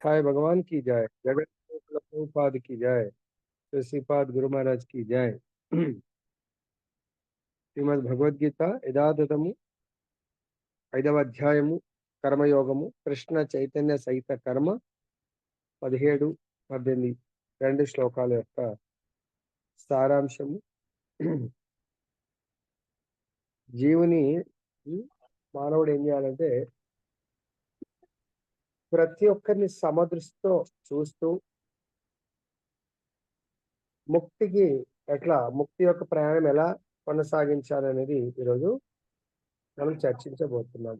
हाय भगवान की जय। जगत प्रभुपाद की जय। శ్రీపాద్ గురు మహారాజ్ కి జై. శ్రీమద్ భగవద్గీత యథాతథము 5వ అధ్యాయము కర్మయోగము కృష్ణ చైతన్య సహిత కర్మ 17, 18 రెండు శ్లోకాల యొక్క సారాంశము. జీవుని మానవుడు ఏం చేయాలంటే ప్రతి ఒక్కరిని సమదృష్టితో చూస్తూ ముక్తి యొక్క ప్రయాణం ఎలా కొనసాగించాలనేది ఈరోజు మనం చర్చించబోతున్నాం.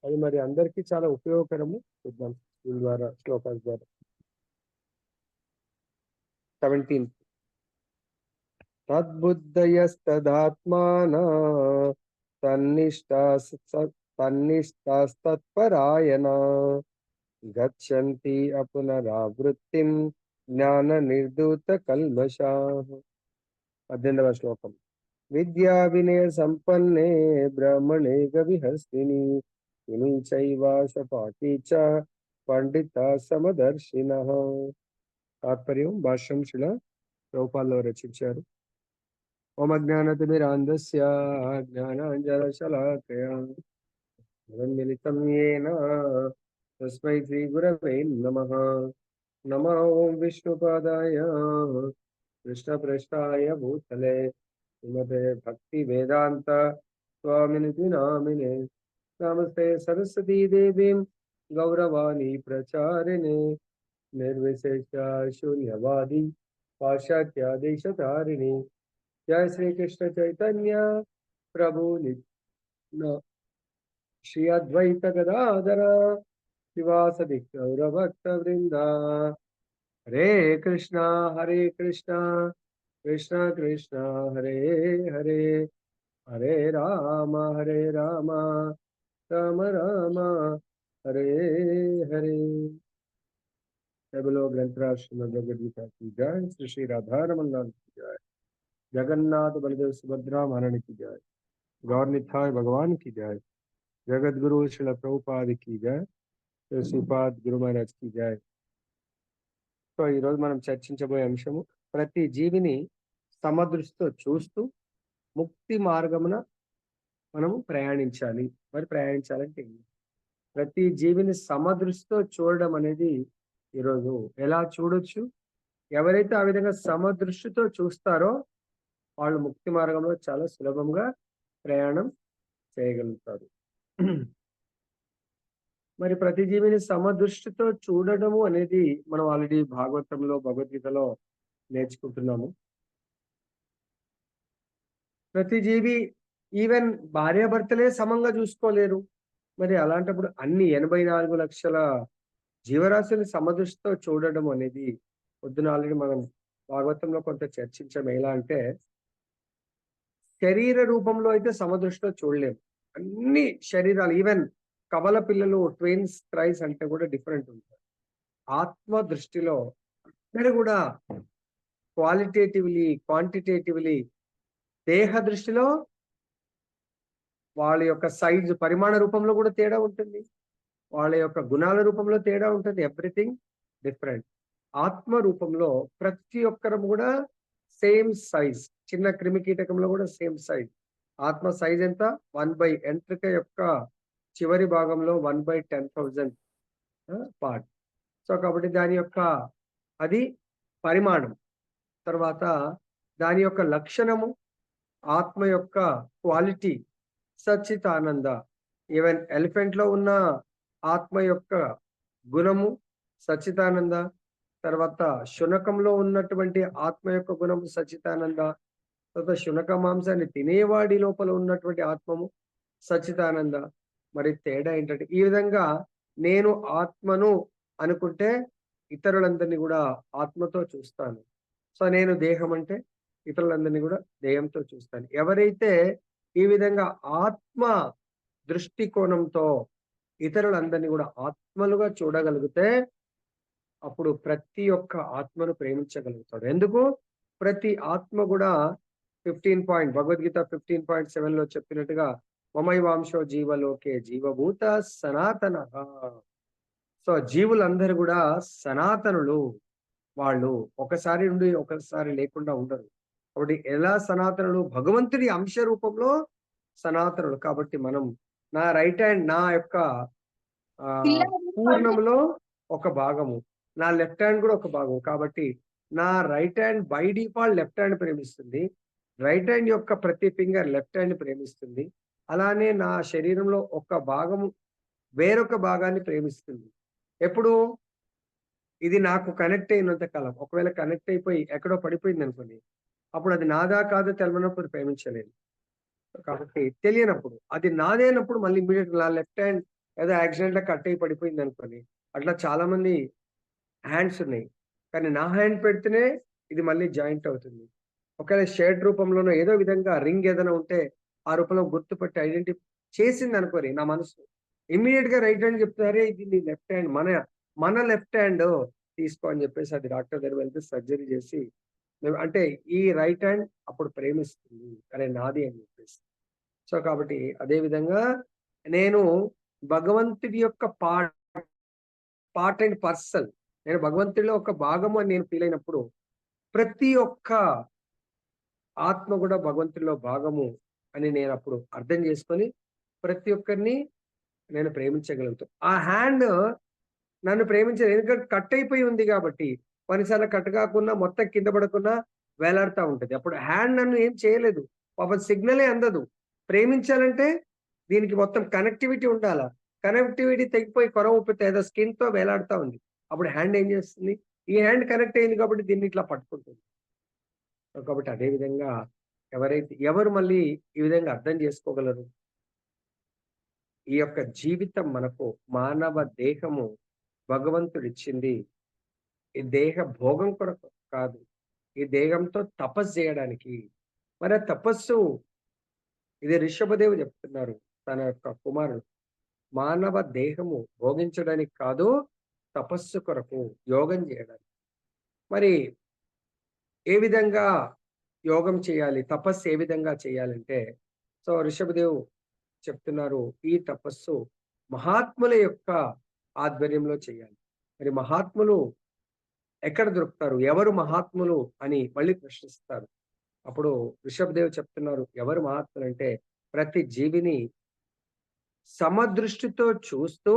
అది మరి అందరికీ చాలా ఉపయోగకరము. చూద్దాం దీని ద్వారా శ్లోకాల ద్వారా. 17 తద్బుద్ధయస్తదాత్మాన తన్నిష్టాస్తత్పరాయణ గచ్చంతి అపునరావృత్తిం జ్ఞాన నిర్ధూత కల్మషాః. 18వ శ్లోకం. విద్యా వినయ సంపన్నే బ్రాహ్మణే గవిహస్తిని తిని చైవాశ పాటి చ పండిత సమదర్శినః. తాత్పర్యం భాష్యం శిల ప్రభుపాదులు రచించారు. ఓం అజ్ఞానతిమిరాంధస్య జ్ఞానాంజనశలాకయా మిలితం యేన తస్మై శ్రీ గురవే నమః. నమో ఓం విష్ణుపాదాయ కృష్ణప్రేష్ఠాయ భూతలే శ్రీమతే భక్తి వేదాంత స్వామినితి నామినే. నమస్తే సరస్వతీ దేవీం గౌరవాణి ప్రచారిణే నిర్విశేష శూన్యవాది పాశ్చాత్యాదేశతారిణి. జయ శ్రీకృష్ణ చైతన్య ప్రభు శ్రీ అద్వైత గదాధర శివాసది గౌరభక్త వృంద. హరే కృష్ణ కృష్ణ కృష్ణ హరే హరే, హరే రామ రామ రామ హరే హరే. ग्रंथराज श्रीमद् भगवद गीता की जय. श्री श्री राधा रमन लाल की जय. जगन्नाथ बलदेव सुभद्रा महारानी की जय. गौर निथाय भगवान की जय. जगत गुरु श्रील प्रभुपाद की जय. శ్రీపాద్ గురు మహారాజ్ की जय. సో ఈరోజు మనం చర్చించబోయే అంశము ప్రతి జీవిని సమదృష్టితో చూస్తూ ముక్తి మార్గమున మనము ప్రయాణించాలి. మరి ప్రయాణించాలంటే ప్రతి జీవిని సమదృష్టితో చూడడం అనేది ఈరోజు ఎలా చూడొచ్చు? ఎవరైతే ఆ విధంగా సమదృష్టితో చూస్తారో వాళ్ళు ముక్తి మార్గంలో చాలా సులభంగా ప్రయాణం చేయగలుగుతారు. మరి ప్రతి జీవిని సమదృష్టితో చూడడము అనేది మనం ఆల్రెడీ భాగవతంలో భగవద్గీతలో నేర్చుకుంటున్నాము. ప్రతి జీవి ఈవెన్ భార్యాభర్తలే సమంగా చూసుకోలేరు. మరి అలాంటప్పుడు అన్ని 84 లక్షల జీవరాశిని సమదృష్టితో చూడడం అనేది పొద్దున ఆల్రెడీ మనం భాగవతంలో కొంత చర్చించాం. ఎలా అంటే శరీర రూపంలో అయితే సమదృష్టితో చూడలేము. అన్ని శరీరాలు ఈవెన్ కవల పిల్లలు ట్విన్స్ థ్రైస్ అంటే కూడా డిఫరెంట్ ఉంటారు. ఆత్మ దృష్టిలో అందరూ కూడా క్వాలిటేటివ్లీ క్వాంటిటేటివ్లీ దేహ దృష్టిలో వాళ్ళ యొక్క సైజు పరిమాణ రూపంలో కూడా తేడా ఉంటుంది. వాళ్ళ యొక్క గుణాల రూపంలో తేడా ఉంటుంది. Everything different. ఆత్మ రూపంలో ప్రతి ఒక్కరు కూడా సేమ్ సైజ్. చిన్న క్రిమి కీటకంలో కూడా సేమ్ సైజ్. ఆత్మ సైజ్ ఎంత? 1/, ఎంట్రిక యొక్క చివరి భాగంలో 1/10,000 పార్ట్. సో కాబట్టి దాని యొక్క అది పరిమాణం. తర్వాత దాని యొక్క లక్షణము, ఆత్మ యొక్క క్వాలిటీ సచ్చితానంద. ఈవెన్ ఎలిఫెంట్ లో ఉన్న ఆత్మ యొక్క గుణము సచ్చితానంద. తర్వాత శునకంలో ఉన్నటువంటి ఆత్మ యొక్క గుణము సచ్చితానంద. తర్వాత శునక మాంసాన్ని తినేవాడి లోపల ఉన్నటువంటి ఆత్మము సచ్చితానంద. మరి తేడా ఏంటంటే ఈ విధంగా నేను ఆత్మను అనుకుంటే ఇతరులందరినీ కూడా ఆత్మతో చూస్తాను. సో నేను దేహం అంటే ఇతరులందరినీ కూడా దేహంతో చూస్తాను. ఎవరైతే ఈ విధంగా ఆత్మ దృష్టికోణంతో ఇతరులందరినీ కూడా ఆత్మలుగా చూడగలిగితే అప్పుడు ప్రతి ఒక్క ఆత్మను ప్రేమించగలుగుతాడు. ఎందుకు? ప్రతి ఆత్మ కూడా భగవద్గీత 15.7 చెప్పినట్టుగా మమైవాంశో జీవలోకే జీవభూత సనాతన. సో జీవులందరూ కూడా సనాతనులు. వాళ్ళు ఒకసారి ఉండి ఒకసారి లేకుండా ఉండరు. కాబట్టి ఎలా సనాతనులు? భగవంతుడి అంశ రూపంలో సనాతనులు. కాబట్టి మనం నా రైట్ హ్యాండ్ నా యొక్క పూర్ణంలో ఒక భాగము. నా లెఫ్ట్ హ్యాండ్ కూడా ఒక భాగం. కాబట్టి నా right hand by default left hand ప్రేమిస్తుంది. రైట్ హ్యాండ్ యొక్క ప్రతి ఫింగర్ లెఫ్ట్ హ్యాండ్ ప్రేమిస్తుంది. అలానే నా శరీరంలో ఒక భాగము వేరొక భాగాన్ని ప్రేమిస్తుంది. ఎప్పుడు? ఇది నాకు కనెక్ట్ అయినంత కాలం. ఒకవేళ కనెక్ట్ అయిపోయి ఎక్కడో పడిపోయిందనుకోండి, అప్పుడు అది నాదా కాదో తెలవనప్పుడు ప్రేమించలేను. కాబట్టి తెలియనప్పుడు. అది నాదేనప్పుడు మళ్ళీ ఇమ్మీడియేట్‌గా నా లెఫ్ట్ హ్యాండ్ ఏదో యాక్సిడెంట్‌లో కట్ అయ్యి పడిపోయిందనుకోండి. అట్లా చాలా మంది హ్యాండ్స్ ఉన్నాయి. కానీ నా హ్యాండ్ పెడితేనే ఇది మళ్ళీ జాయింట్ అవుతుంది. ఒకవేళ షర్ట్ రూపంలోనో ఏదో విధంగా రింగ్ ఏదైనా ఉంటే ఆ రూపంలో గుర్తుపట్టి చేసిందనుకోరి నా మనసు. ఇమ్మీడియేట్‌గా రైట్ హ్యాండ్ చెప్తే, "అరే! ఇది నీ లెఫ్ట్ హ్యాండ్ మన లెఫ్ట్ హ్యాండ్ తీసుకో" అని చెప్పేసి అది డాక్టర్ దగ్గరికి వెళ్తే సర్జరీ చేసి అంటే ఈ రైట్ హ్యాండ్ అప్పుడు ప్రేమిస్తుంది. అరే! నాది అని చెప్పేసి. సో, కాబట్టి అదే విధంగా నేను భగవంతుడి యొక్క పార్ట్ అండ్ పార్సెల్. నేను భగవంతుడిలో ఒక భాగము అని నేను ఫీల్ అయినప్పుడు, ప్రతి ఒక్క ఆత్మ కూడా భగవంతుడిలో భాగము అని నేనప్పుడు అర్థం చేసుకొని, ప్రతి ఒక్కరిని నేను ప్రేమించగలుగుతా. ఆ హ్యాండ్ నన్ను ప్రేమించదు. ఎందుకంటే కట్ అయిపోయి ఉంది కాబట్టి. కొన్నిసార్లు కట్ కాకున్నా మొత్తం కింద పడకున్నా వేలాడుతా ఉంటది. అప్పుడు హ్యాండ్ నన్ను ఏం చేయలేదు. పాపం సిగ్నలే అందదు. ప్రేమించాలంటే దీనికి మొత్తం కనెక్టివిటీ ఉండాల. కనెక్టివిటీ తెగిపోయి కొరవ ఊపితే ఏదో స్కిన్‌తో వేలాడుతా ఉంది. అప్పుడు హ్యాండ్ ఏం చేస్తుంది? ఈ హ్యాండ్ కనెక్ట్ అయింది కాబట్టి దీన్ని ఇట్లా పట్టుకుంటుంది. కాబట్టి అదే విధంగా ఎవరు మళ్ళీ ఈ విధంగా అర్థం చేసుకోగలరు? ఈ యొక్క జీవితం మనకు మానవ దేహము భగవంతుడిచ్చింది. ఈ దేహ భోగం కొరకు కాదు. ఈ దేహంతో తపస్సు చేయడానికి. మరి ఆ తపస్సు ఇది రిషభదేవు చెప్తున్నారు. తన యొక్క కుమారుడు. మానవ దేహము భోగించడానికి కాదు, తపస్సు కొరకు, యోగం చేయడానికి. మరి ఏ విధంగా యోగం చేయాలి? తపస్సు ఏ విధంగా చేయాలంటే, సో రిషభదేవ్ చెప్తున్నారు, ఈ తపస్సు మహాత్ముల యొక్క ఆధ్వర్యంలో చేయాలి. మరి మహాత్ములు ఎక్కడ దొరుకుతారు? ఎవరు మహాత్ములు అని మళ్ళీ ప్రశ్నిస్తారు. అప్పుడు రిషభదేవ్ చెప్తున్నారు, ఎవరు మహాత్ములంటే ప్రతి జీవిని సమదృష్టితో చూస్తూ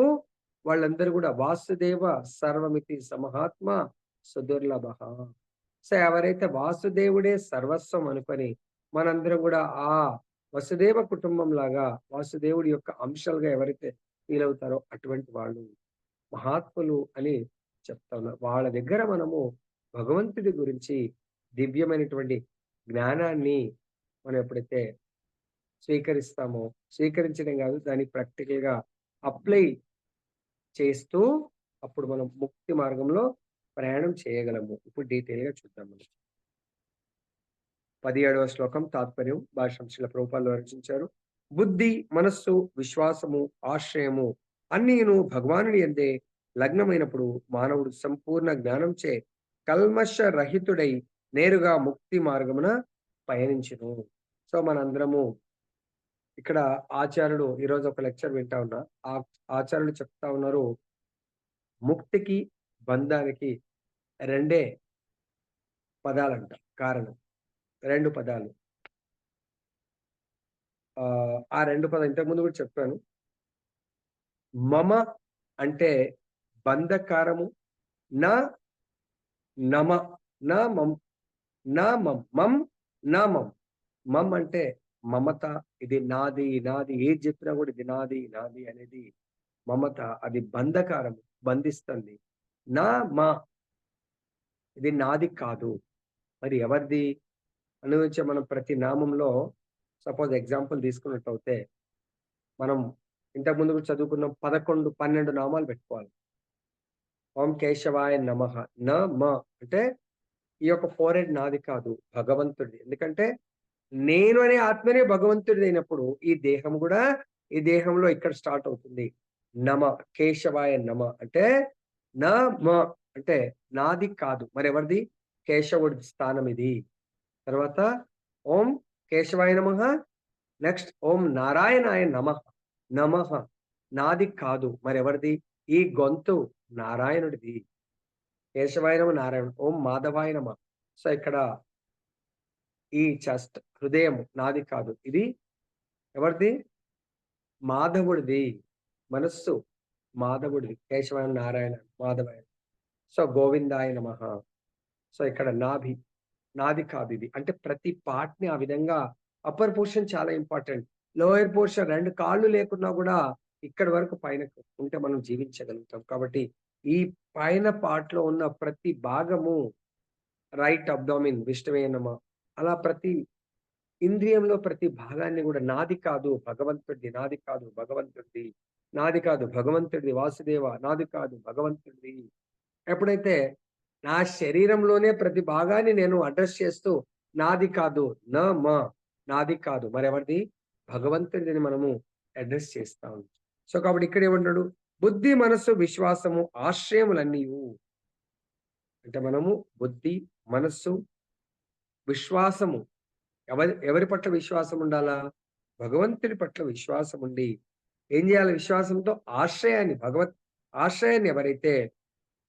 వాళ్ళందరూ కూడా వాసుదేవ సర్వమితి సమహాత్మ సుదుర్లభః. సో ఎవరైతే వాసుదేవుడే సర్వస్వం అనుకొని మనందరం కూడా ఆ వసుదేవ కుటుంబం లాగా వాసుదేవుడి యొక్క అంశాలుగా ఎవరైతే ఫీల్ అవుతారో అటువంటి వాళ్ళు మహాత్ములు అని చెప్తా ఉన్నారు. వాళ్ళ దగ్గర మనము భగవంతుడి గురించి దివ్యమైనటువంటి జ్ఞానాన్ని మనం ఎప్పుడైతే స్వీకరిస్తామో, స్వీకరించడం కాదు దాన్ని ప్రాక్టికల్ గా అప్లై చేస్తూ అప్పుడు మనం ముక్తి మార్గంలో ప్రయాణం చేయగలము. ఇప్పుడు డీటెయిల్ గా చూద్దాం మనం. 17వ శ్లోకం తాత్పర్యం భాషాంశుల ప్రభుపాలు రచించారు. బుద్ధి, మనస్సు, విశ్వాసము, ఆశ్రయము అన్నీను భగవానుని యందే లగ్నమైనప్పుడు మానవుడు సంపూర్ణ జ్ఞానంచే కల్మష రహితుడై నేరుగా ముక్తి మార్గమున పయనించును. సో మనందరము ఇక్కడ ఆచార్యుడు ఈరోజు ఒక లెక్చర్ వింటా ఉన్నా. ఆ ఆచార్యులు చెప్తా ఉన్నారు, ముక్తికి బంధానికి రెండే పదాలంట కారణం. 2 పదాలు. ఆ 2 పదాలు ఇంతకుముందు కూడా చెప్పాను. మమ అంటే బంధకారము. నా నమ నా మం నా మం మం నా మం. మం అంటే మమత. ఇది నాది నాది ఏది చెప్పినా కూడా ఇది నాది నాది అనేది మమత. అది బంధకారము, బంధిస్తుంది. నా మా ఇది నాది కాదు. మరి ఎవరిది? అనుభవించే మనం ప్రతి నామంలో సపోజ్ ఎగ్జాంపుల్ తీసుకున్నట్టయితే మనం ఇంతకుముందు కూడా చదువుకున్నాం 11, 12 నామాలు పెట్టుకోవాలి. ఓం కేశవాయ నమః. అంటే ఈ యొక్క ఫోరెడ్ నాది కాదు, భగవంతుడిది. ఎందుకంటే నేను అనే ఆత్మనే భగవంతుడిదైనప్పుడు ఈ దేహం కూడా ఈ దేహంలో ఇక్కడ స్టార్ట్ అవుతుంది. నమ కేశవాయ నమ అంటే నమ అంటే నాది కాదు. మరి ఎవరిది? కేశవుడి స్థానం ఇది. తర్వాత ఓం కేశవాయ నమః. నెక్స్ట్ ఓం నారాయణాయ నమః. నమః నాది కాదు. మరెవరిది? ఈ గొంతు నారాయణుడిది. కేశవాయ నమ నారాయణ, ఓం మాధవాయ నమ. సో ఇక్కడ ఈ చెస్ట్ హృదయం నాది కాదు, ఇది ఎవరిది? మాధవుడిది. మనస్సు మాధవుడిది. కేశవాయ నారాయణ మాధవాయ. సో గోవిందాయ నమః. సో ఇక్కడ నాభి నాది కాదు ఇది. అంటే ప్రతి పార్ట్ ని ఆ విధంగా, అప్పర్ పోర్షన్ చాలా ఇంపార్టెంట్. లోయర్ పోర్షన్ 2 కాళ్ళు లేకున్నా కూడా ఇక్కడి వరకు పైన ఉంటే మనం జీవించగలుగుతాం. కాబట్టి ఈ పైన పార్ట్ లో ఉన్న ప్రతి భాగము, రైట్ అబ్డామిన్ విష్ణువే నమః, అలా ప్రతి ఇంద్రియంలో ప్రతి భాగాన్ని కూడా నాది కాదు భగవంతుడిది, నాది కాదు భగవంతుడిది, నాది కాదు భగవంతుడిది, వాసుదేవ నాది కాదు భగవంతుడిది. ఎప్పుడైతే నా శరీరంలోనే ప్రతి భాగాన్ని నేను అడ్రస్ చేస్తూ నాది కాదు, నాది కాదు మరెవరిది? భగవంతుడిని మనము అడ్రస్ చేస్తాం. సో కాబట్టి ఇక్కడ ఏమంటాడు? బుద్ధి మనస్సు విశ్వాసము ఆశ్రయములన్నీయు. అంటే మనము బుద్ధి మనస్సు విశ్వాసము, ఎవరి పట్ల విశ్వాసం ఉండాలా? భగవంతుడి పట్ల విశ్వాసం ఉండి ఏం చేయాలి? విశ్వాసంతో ఆశ్రయాన్ని, భగవత్ ఆశ్రయాన్ని ఎవరైతే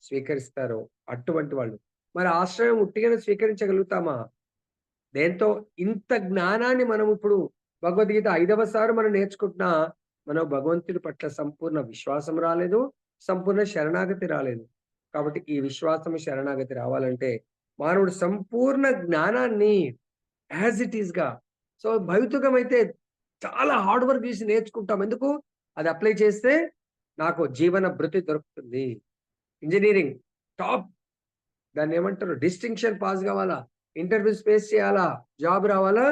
స్వీకరిస్తారో అటువంటి వాళ్ళు. మరి ఆశ్రయం ఉట్టిగానే స్వీకరించగలుగుతామా? దేంతో? ఇంత జ్ఞానాన్ని మనం ఇప్పుడు భగవద్గీత 5వ సారి మనం నేర్చుకుంటున్నా, మనం భగవంతుడి పట్ల సంపూర్ణ విశ్వాసం రాలేదు, సంపూర్ణ శరణాగతి రాలేదు. కాబట్టి ఈ విశ్వాసం శరణాగతి రావాలంటే మానవుడు సంపూర్ణ జ్ఞానాన్ని యాజ్ ఇట్ ఈస్ గా, సో భౌతికం అయితే చాలా హార్డ్ వర్క్ చేసి నేర్చుకుంటాం. ఎందుకు? అది అప్లై చేస్తే నాకు జీవన భృతి దొరుకుతుంది. ఇంజనీరింగ్ టాప్, దాన్ని ఏమంటారు? డిస్టింక్షన్ పాస్ కావాలా, ఇంటర్వ్యూస్ ఫేస్ చేయాలా, జాబ్ రావాలా,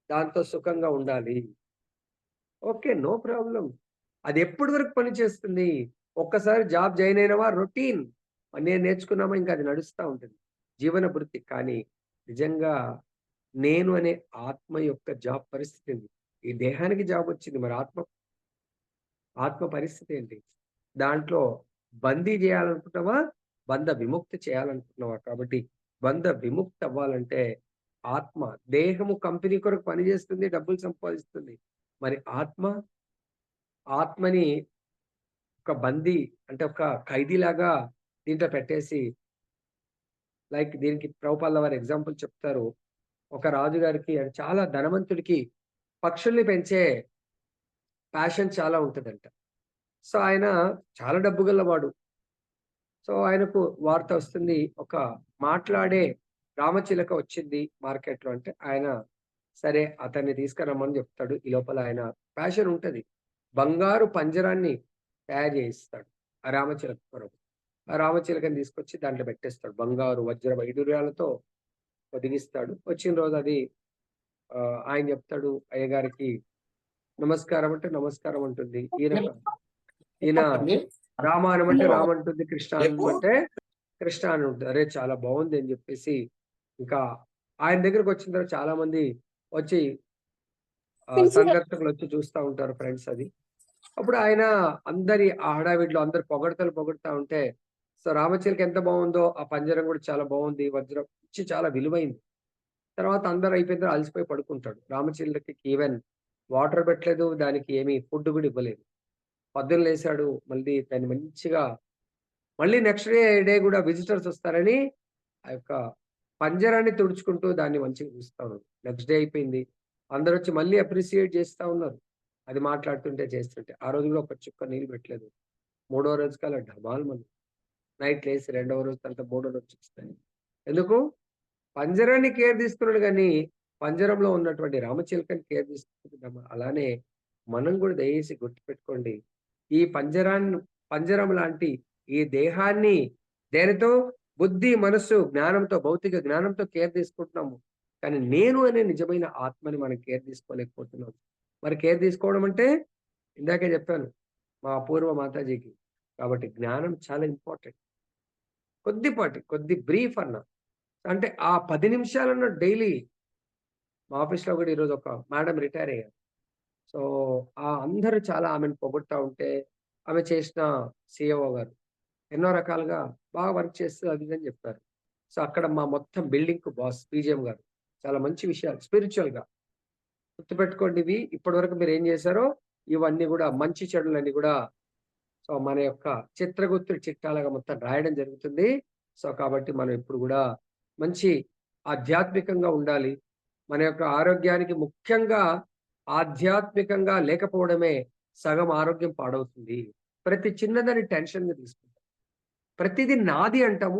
దాంతో సుఖంగా ఉండాలి. Okay, no problem. అది ఎప్పటి వరకు పనిచేస్తుంది? ఒక్కసారి జాబ్ జాయిన్ అయినవా, రొటీన్ నేను నేర్చుకున్నామా, ఇంకా అది నడుస్తూ ఉంటుంది జీవన భృతి. కానీ నిజంగా నేను అనే ఆత్మ యొక్క జాబ్ పరిస్థితి ఏంటి? ఈ దేహానికి జాబ్ వచ్చింది, మరి ఆత్మ పరిస్థితి ఏంటి? దాంట్లో బందీ చేయాలనుకుంటున్నావా, బంధ విముక్తి చేయాలనుకుంటున్నావా? కాబట్టి బంధ విముక్తి అవ్వాలంటే ఆత్మ, దేహము కంపెనీ కొరకు పనిచేస్తుంది, డబ్బులు సంపాదిస్తుంది. మరి ఆత్మని ఒక బందీ, అంటే ఒక ఖైదీలాగా దీంట్లో పెట్టేసి, లైక్ దీనికి ప్రభుపాదుల వారు ఎగ్జాంపుల్ చెప్తారు. ఒక రాజుగారికి, చాలా ధనవంతుడికి పక్షుల్ని పెంచే ప్యాషన్ చాలా ఉంటదంట. సో ఆయన చాలా డబ్బు గల్లవాడు. సో ఆయనకు వార్త వస్తుంది, ఒక మాట్లాడే రామచిలక వచ్చింది మార్కెట్‌లో అంటే, ఆయన సరే అతన్ని తీసుకురమ్మని చెప్తాడు. ఈ లోపల ఆయన ప్యాషన్ ఉంటది. బంగారు పంజరాన్ని తయారు చేయిస్తాడు ఆ రామచిలక కొరకు. ఆ రామచిలకని తీసుకొచ్చి దాంట్లో పెట్టేస్తాడు. బంగారు వజ్ర వైడూర్యాలతో పొదిగిస్తాడు. వచ్చిన రోజు అది ఆయన చెప్తాడు అయ్యగారికి, నమస్కారం అంటే నమస్కారం అంటుంది. ఈయన రామ అనమంటే రామ అంటుంది, కృష్ణ అనమంటే కృష్ణ అని ఉంటుంది. అరే చాలా బాగుంది అని చెప్పేసి, ఇంకా ఆయన దగ్గరకు వచ్చిన తర్వాత చాలా మంది వచ్చి సందర్శకులు వచ్చి చూస్తా ఉంటారు ఫ్రెండ్స్ అది. అప్పుడు ఆయన అందరి ఆ హడావిడిలో అందరు పొగడతా ఉంటే, సో రామచిలక ఎంత బాగుందో ఆ పంజరం కూడా చాలా బాగుంది, వజ్రం ఇచ్చి చాలా విలువైంది. తర్వాత అందరూ అయిపోయిన తర్వాత అలసిపోయి పడుకుంటాడు. రామచిలకకి ఈవెన్ వాటర్ పెట్టలేదు, దానికి ఏమి ఫుడ్ కూడా ఇవ్వలేదు. పొద్దున్న లేసాడు, మళ్ళీ దాన్ని మంచిగా, మళ్ళీ నెక్స్ట్ డే కూడా విజిటర్స్ వస్తారని ఆ యొక్క పంజరాన్ని తుడుచుకుంటూ దాన్ని మంచిగా చూస్తా ఉన్నాడు. నెక్స్ట్ డే అయిపోయింది. అందరొచ్చి మళ్ళీ అప్రిషియేట్ చేస్తా ఉన్నారు. అది మాట్లాడుతుంటే చేస్తుంటే. ఆ రోజు కూడా ఒక చుక్క నీళ్ళు పెట్టలేదు. మూడో రోజు కల్లా ఢమాల్మని నైట్ లేసి రెండవ రోజు తర్వాత మూడో రోజు చూస్తాయి. ఎందుకు? పంజరాన్ని కేర్ తీసుకున్నాడు గానీ, పంజరంలో ఉన్నటువంటి రామచిలకని కేర్ తీసుకుంటున్నామా? అలానే మనం కూడా దయచేసి గుర్తుపెట్టుకోండి. ఈ పంజరం లాంటి ఈ దేహాన్ని దేనితో? బుద్ధి, మనస్సు, జ్ఞానంతో, భౌతిక జ్ఞానంతో కేర్ తీసుకుంటున్నాము. కానీ నేను అనే నిజమైన ఆత్మని మనం కేర్ తీసుకోలేకపోతున్నాం. మరి కేర్ తీసుకోవడం అంటే ఇందాకే చెప్పాను మా అపూర్వ మాతాజీకి. కాబట్టి జ్ఞానం చాలా ఇంపార్టెంట్. కొద్ది బ్రీఫ్ అన్నా. అంటే ఆ 10 నిమిషాలన్నా డైలీ, మా ఆఫీస్‌లో కూడా ఈరోజు ఒక మేడం రిటైర్ అయ్యారు. సో, అందరూ చాలా ఆమెను పొగుడుతా ఉంటే, ఆమె చేసిన సీఈఓ గారు ఎన్నో రకాలుగా బాగా వర్క్ చేస్తూ అది ఇది అని చెప్పారు. సో, అక్కడ మా మొత్తం బిల్డింగ్‌కు బాస్ పీజీఎం గారు. చాలా మంచి విషయాలు స్పిరిచ్యువల్‌గా గుర్తుపెట్టుకోండి ఇవి. ఇప్పటివరకు మీరేం చేశారో ఇవన్నీ కూడా మంచి చెడులన్నీ కూడా సో మన యొక్క చిత్రగుప్తుడి చిట్టాలుగా మొత్తం రాయడం జరుగుతుంది. సో కాబట్టి మనం ఎప్పుడు కూడా మంచి ఆధ్యాత్మికంగా ఉండాలి. మన యొక్క ఆరోగ్యానికి ముఖ్యంగా ఆధ్యాత్మికంగా లేకపోవడమే సగం ఆరోగ్యం పాడవుతుంది. ప్రతి చిన్నదాన్ని టెన్షన్‌గా తీసుకుంటాం. ప్రతిది నాది అంటాము.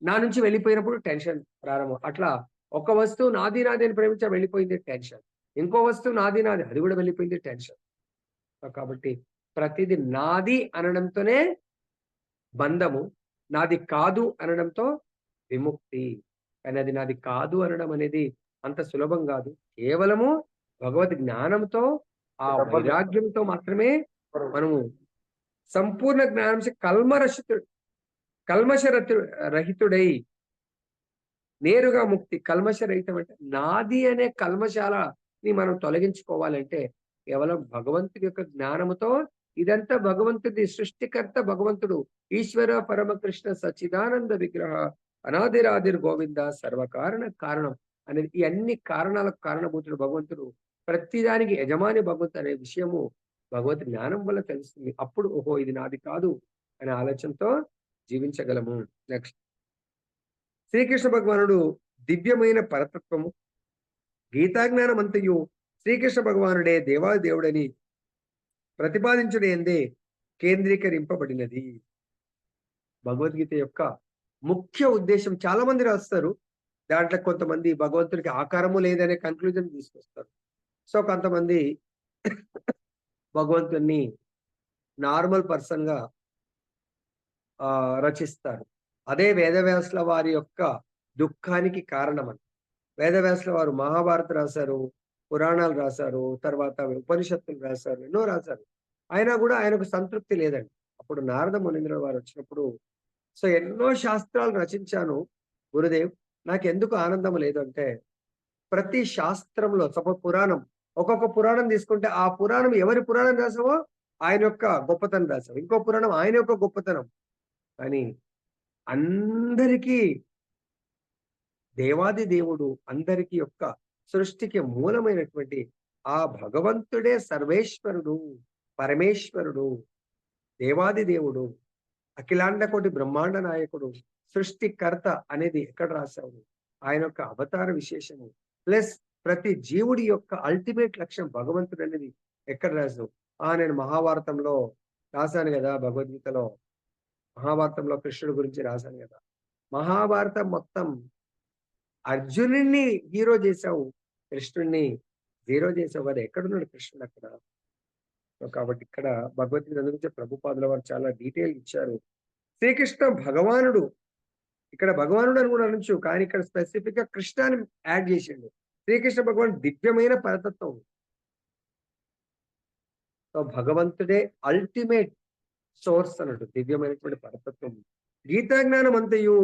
నా నుంచి వెళ్ళిపోయినప్పుడు టెన్షన్ ప్రారంభం. అట్లా ఒక వస్తువు నాది నాది అని ప్రేమించా వెళ్ళిపోయింది టెన్షన్. ఇంకో వస్తువు నాది నాది అది కూడా వెళ్ళిపోయింది టెన్షన్. కాబట్టి ప్రతిది నాది అనడంతోనే బంధము. నాది కాదు అనడంతో విముక్తి. కానీ అది నాది కాదు అనడం అనేది అంత సులభం గాదు. కేవలము భగవద్ జ్ఞానంతో, ఆ వైరాగ్యంతో మాత్రమే మనము సంపూర్ణ జ్ఞానం కల్మషరతు రహితుడై నేరుగా ముక్తి. కల్మషరహితం అంటే నాది అనే కల్మషాలని మనం తొలగించుకోవాలంటే కేవలం భగవంతుడి యొక్క జ్ఞానముతో ఇదంతా భగవంతుడి సృష్టికర్త భగవంతుడు. ఈశ్వర పరమకృష్ణ సచ్చిదానంద విగ్రహ అనాదిరాదిర్ గోవింద సర్వకారణ కారణం అనేది ఈ అన్ని కారణాలకు కారణభూతుడు భగవంతుడు. ప్రతిదానికి యజమాని భగవంతుడు అనే విషయము భగవద్ జ్ఞానం వల్ల తెలుస్తుంది. అప్పుడు ఓహో ఇది నాది కాదు అనే ఆలోచనతో జీవించగలము. నెక్స్ట్ శ్రీకృష్ణ భగవానుడు దివ్యమైన పరతత్వము గీతాజ్ఞానమంతయు శ్రీకృష్ణ భగవానుడే దేవాది దేవుడని ప్రతిపాదించుడేందే కేంద్రీకరింపబడినది. భగవద్గీత యొక్క ముఖ్య ఉద్దేశం చాలా మంది రాస్తారు. దాంట్లో కొంతమంది భగవంతుడికి ఆకారము లేదనే కన్క్లూజన్ తీసుకొస్తారు. సో కొంతమంది భగవంతుణ్ణి నార్మల్ పర్సన్ గా రచిస్తారు. అదే వేదవ్యాసుల వారి యొక్క దుఃఖానికి కారణమని. వేదవ్యాసుల వారు మహాభారత రాశారు, పురాణాలు రాశారు, తర్వాత ఉపనిషత్తులు రాశారు, ఎన్నో రాశారు. అయినా కూడా ఆయనకు సంతృప్తి లేదండి. అప్పుడు నారద మునీంద్రుల వారు వచ్చినప్పుడు సో ఎన్నో శాస్త్రాలు రచించాను గురుదేవ్, నాకెందుకు ఆనందం లేదు అంటే ప్రతి శాస్త్రంలో పురాణం ఒక్కొక్క పురాణం తీసుకుంటే ఆ పురాణం ఎవరి పురాణం రాసావో ఆయన యొక్క గొప్పతనం రాసావు, ఇంకో పురాణం ఆయన యొక్క గొప్పతనం. కానీ అందరికీ దేవాది దేవుడు, అందరికి యొక్క సృష్టికి మూలమైనటువంటి ఆ భగవంతుడే సర్వేశ్వరుడు, పరమేశ్వరుడు, దేవాది దేవుడు, అఖిలాండ కోటి బ్రహ్మాండ నాయకుడు, సృష్టికర్త అనేది ఎక్కడ రాశావు? ఆయన యొక్క అవతార విశేషము ప్లస్ ప్రతి జీవుడి యొక్క అల్టిమేట్ లక్ష్యం భగవంతుడు అనేది ఎక్కడ రాశావు? నేను మహాభారతంలో రాశాను కదా, భగవద్గీతలో మహాభారతంలో కృష్ణుడి గురించి రాశాను కదా. మహాభారతం మొత్తం అర్జునుడిని హీరో చేశావు, కృష్ణుడిని జీరో చేసావు కదా. ఎక్కడున్నాడు కృష్ణుడు అక్కడ? కాబట్టి ఇక్కడ భగవద్గీత గురించి ప్రభుపాదుల వారు చాలా డీటెయిల్ ఇచ్చారు. శ్రీకృష్ణ భగవానుడు, ఇక్కడ భగవానుడు అని కూడా అనొచ్చు, కానీ ఇక్కడ స్పెసిఫిక్ గా కృష్ణాన్ని యాడ్ చేసిండు. శ్రీకృష్ణ భగవాన్ దివ్యమైన పరతత్వం. సో భగవంతుడే అల్టిమేట్ సోర్స్ అన్నట్టు, దివ్యమైనటువంటి పరతత్వం. గీతా జ్ఞానం అంతయు,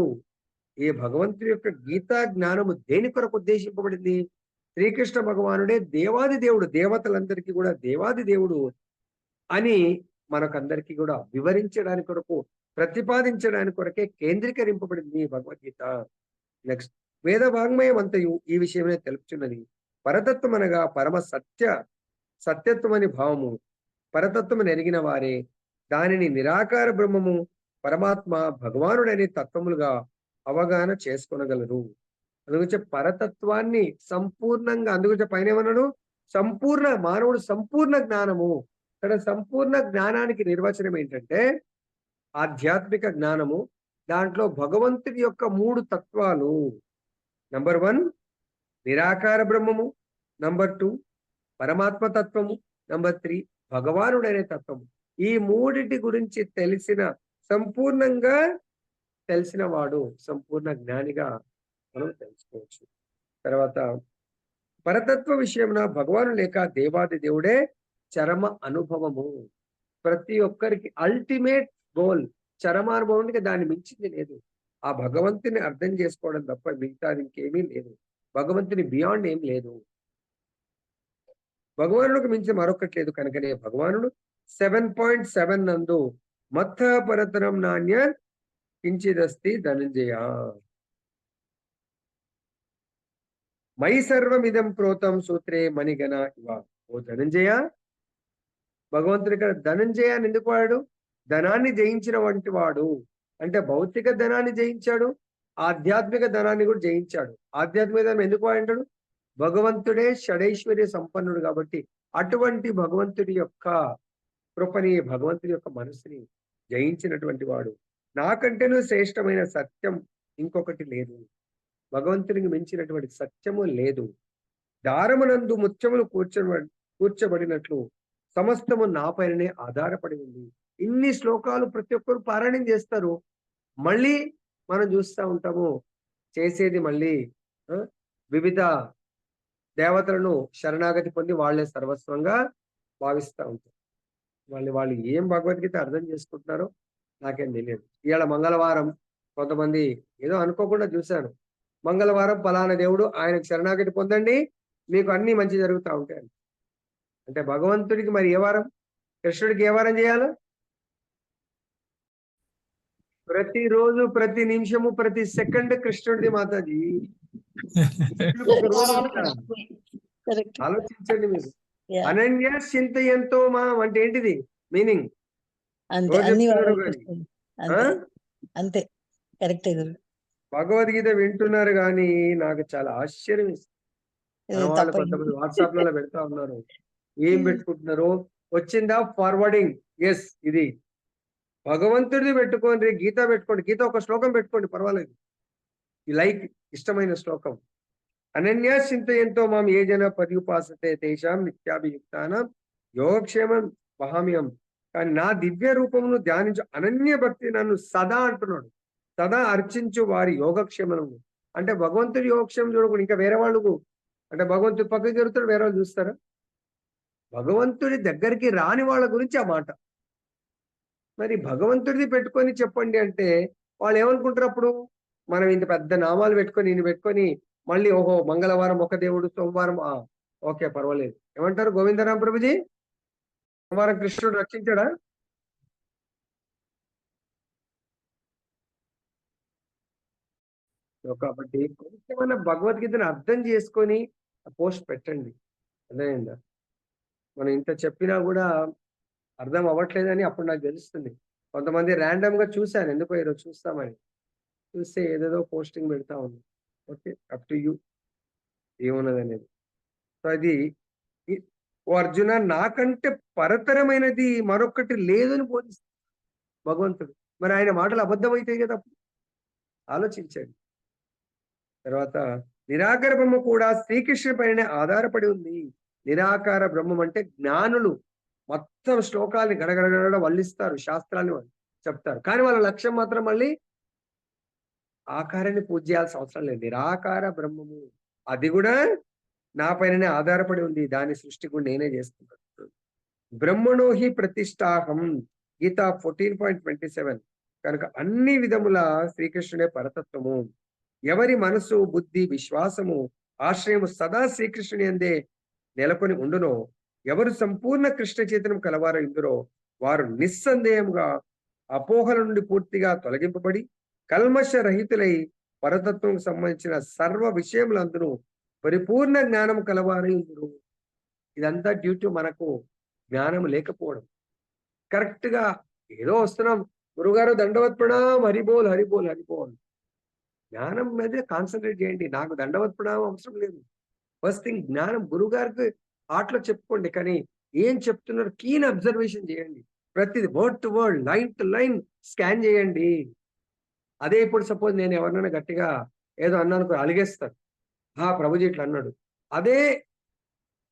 ఈ భగవంతుడి యొక్క గీతా జ్ఞానము దేని కొరకు ఉద్దేశింపబడింది? శ్రీకృష్ణ భగవానుడే దేవాది దేవుడు, దేవతలందరికీ కూడా దేవాది దేవుడు అని మనకందరికీ కూడా వివరించడానికి కొరకు, ప్రతిపాదించడానికి కొరకే కేంద్రీకరింపబడింది భగవద్గీత. నెక్స్ట్ వేద వాంగ్మయం అంతయు ఈ విషయమే తెలుపుచున్నది. పరతత్వం అనగా పరమ సత్యత్వమని భావము. పరతత్వము ఎరిగిన వారే దానిని నిరాకార బ్రహ్మము, పరమాత్మ, భగవానుడనే తత్వములుగా అవగాహన చేసుకొనగలరు. అందుకొచ్చే పరతత్వాన్ని సంపూర్ణంగా, అందుకొచ్చే పైన ఏమన్నాడు? సంపూర్ణ మానవుడు సంపూర్ణ జ్ఞానము. ఇక్కడ సంపూర్ణ జ్ఞానానికి నిర్వచనం ఏంటంటే ఆధ్యాత్మిక జ్ఞానము, దాంట్లో భగవంతుడి యొక్క 3 తత్వాలు. నంబర్ 1 నిరాకార బ్రహ్మము, నంబర్ 2 పరమాత్మ తత్వము, నంబర్ 3 భగవానుడనే తత్వము. ఈ 3 గురించి సంపూర్ణంగా తెలిసిన వాడు సంపూర్ణ జ్ఞానిగా మనం తెలుసుకోవచ్చు. తర్వాత పరతత్వ విషయమున భగవాను లేక దేవాది దేవుడే చరమ అనుభవము. ప్రతి ఒక్కరికి అల్టిమేట్ గోల్ చరమానుభవానికి, దాన్ని మించింది లేదు. ఆ భగవంతుని అర్థం చేసుకోవడం తప్ప మిగతాది ఇంకేమీ లేదు. భగవంతుని బియాండ్ ఏం లేదు. భగవానుడికి మించి మరొకటి లేదు. కనుకనే భగవానుడు 7.7 నందు మత్త పరతరం నాణ్య కించిదస్తి ధనంజయ, మై సర్వమిదం ప్రోతం సూత్రే మణిగణ ఇవ. ఓ ధనంజయ, భగవంతుడి ఇక్కడ ధనంజయ అని ఎందుకు వాడు? ధనాన్ని జయించిన వంటి వాడు. అంటే భౌతిక ధనాన్ని జయించాడు, ఆధ్యాత్మిక ధనాన్ని కూడా జయించాడు. ఆధ్యాత్మిక ధనం ఎందుకు వాడింటాడు? భగవంతుడే షడైశ్వర్య సంపన్నుడు కాబట్టి అటువంటి భగవంతుడి యొక్క కృపని, భగవంతుడి యొక్క మనసుని జయించినటువంటి వాడు. నాకంటేనూ శ్రేష్టమైన సత్యం ఇంకొకటి లేదు. భగవంతునికి మించినటువంటి సత్యము లేదు. దారమునందు ముత్యములు కూర్చబడినట్లు సమస్తము నా పైననే ఆధారపడి ఉంది. ఇన్ని శ్లోకాలు ప్రతి ఒక్కరు పారాయణం చేస్తారు. మళ్ళీ మనం చూస్తూ ఉంటాము చేసేది మళ్ళీ వివిధ దేవతలను శరణాగతి పొంది వాళ్ళే సర్వస్వంగా భావిస్తూ ఉంటారు. వాళ్ళు ఏం భగవద్గీత అర్థం చేసుకుంటున్నారో నాకేం తెలియదు. ఇవాళ మంగళవారం కొంతమంది ఏదో అనుకోకుండా చూశాను, మంగళవారం ఫలానా దేవుడు, ఆయనకు శరణాగతి పొందండి మీకు అన్ని మంచి జరుగుతూ ఉంటాయి. అంటే భగవంతుడికి మరి ఏ వారం, కృష్ణుడికి ఏ వారం చేయాలి? ప్రతిరోజు, ప్రతి నిమిషము, ప్రతి సెకండ్ కృష్ణుడిది మాతాజీ. ఆలోచించండి మీరు. అనన్య చింతయంతో మా అంటే ఏంటిది మీనింగ్? అంతే కరెక్ట్. భగవద్గీత వింటున్నారు కానీ నాకు చాలా ఆశ్చర్యం ఇస్తుంది. కొంతమంది వాట్సాప్ లలో పెడతా ఉన్నారు, ఏం పెట్టుకుంటున్నారు? వచ్చిందా ఫార్వర్డింగ్? ఎస్, ఇది భగవంతుడిది పెట్టుకోండి, గీత పెట్టుకోండి, గీత ఒక శ్లోకం పెట్టుకోండి పర్వాలేదు, ఈ లైక్ ఇష్టమైన శ్లోకం. అనన్య చింతయంతో మాం ఏ జన పర్యుపాసతే తేషాం నిత్యాభియుక్తానం యోగక్షేమం వహామ్యం. కానీ నా దివ్య రూపమును ధ్యానించు అనన్య భక్తి నన్ను సదా అంటున్నాడు. సదా అర్చించు వారి యోగక్షేమము. అంటే భగవంతుడి యోగక్షేమం చూడకుండా ఇంకా వేరే వాళ్ళు అంటే భగవంతుడి పక్కకి జరుగుతాడు, వేరే వాళ్ళు చూస్తారా? భగవంతుడి దగ్గరికి రాని వాళ్ళ గురించి ఆ మాట. మరి భగవంతుడిది పెట్టుకొని చెప్పండి అంటే వాళ్ళు ఏమనుకుంటారు అప్పుడు? మనం ఇంత పెద్ద నామాలు పెట్టుకొని ఈయన పెట్టుకొని మళ్ళీ ఓహో మంగళవారం ఒక దేవుడు, సోమవారం ఓకే పర్వాలేదు. ఏమంటారు గోవిందరాం ప్రభుజీ? సోమవారం కృష్ణుడు రక్షించాడా? కాబట్టి కొంచెమైనా భగవద్గీతను అర్థం చేసుకొని పోస్ట్ పెట్టండి. అర్థమైందా? మనం ఇంత చెప్పినా కూడా అర్థం అవ్వట్లేదని అప్పుడు నాకు తెలుస్తుంది. కొంతమంది ర్యాండమ్ గా చూశాను, ఎందుకో ఈరోజు చూస్తామని చూస్తే ఏదేదో పోస్టింగ్ పెడతా ఉంది. ఓకే, అప్ టు యూ ఏమున్నది అనేది. సో అది ఓ అర్జున, నాకంటే పరతరమైనది మరొకటి లేదని బోధిస్తాడు భగవంతుడు. మరి ఆయన మాటలు అబద్ధమైతాయి కదా అప్పుడు. ఆలోచించండి. తర్వాత నిరాకార బ్రహ్మ కూడా శ్రీకృష్ణ పైన ఆధారపడి ఉంది. నిరాకార బ్రహ్మం అంటే జ్ఞానులు మొత్తం శ్లోకాల్ని గడగడగడ వల్లిస్తారు, శాస్త్రాన్ని చెప్తారు, కానీ వాళ్ళ లక్ష్యం మాత్రం మళ్ళీ ఆకారాన్ని పూజ చేయాల్సిన అవసరం లేదు. నిరాకార బ్రహ్మము అది కూడా నా పైననే ఆధారపడి ఉంది, దాని సృష్టి కూడా నేనే చేస్తున్నాను. బ్రహ్మణోహి ప్రతిష్టాహం, గీత 14.27. కనుక అన్ని విధముల శ్రీకృష్ణుడే పరతత్వము. ఎవరి మనసు, బుద్ధి, విశ్వాసము, ఆశ్రయము సదా శ్రీకృష్ణుని అందే నెలకొని ఉండునో, ఎవరు సంపూర్ణ కృష్ణ చైతన్యం కలవారో ఇందులో వారు నిస్సందేహంగా అపోహల నుండి పూర్తిగా తొలగింపబడి కల్మష రహితులై పరతత్వం సంబంధించిన సర్వ విషయములందరూ పరిపూర్ణ జ్ఞానం కలవారు ఇందురు. ఇదంతా డ్యూ టు మనకు జ్ఞానం లేకపోవడం. కరెక్ట్ గా ఏదో వస్తున్నాం, గురుగారు దండవత్ ప్రణామం, హరిబోల్ హరిబోల్ హరిబోల్. జ్ఞానం మీద కాన్సన్ట్రేట్ చేయండి. నాకు దండవత్ ప్రణామం అవసరం లేదు. ఫస్ట్ థింగ్ జ్ఞానం గురుగారికి ఆటలో చెప్పుకోండి, కానీ ఏం చెప్తున్నారు కీన్ అబ్జర్వేషన్ చేయండి. ప్రతిది word to word, line to line scan చేయండి. అదే ఇప్పుడు సపోజ్ నేను ఎవరినైనా గట్టిగా ఏదో అన్నాను అలిగేస్తాను, ప్రభుజీ ఇట్లా అన్నాడు, అదే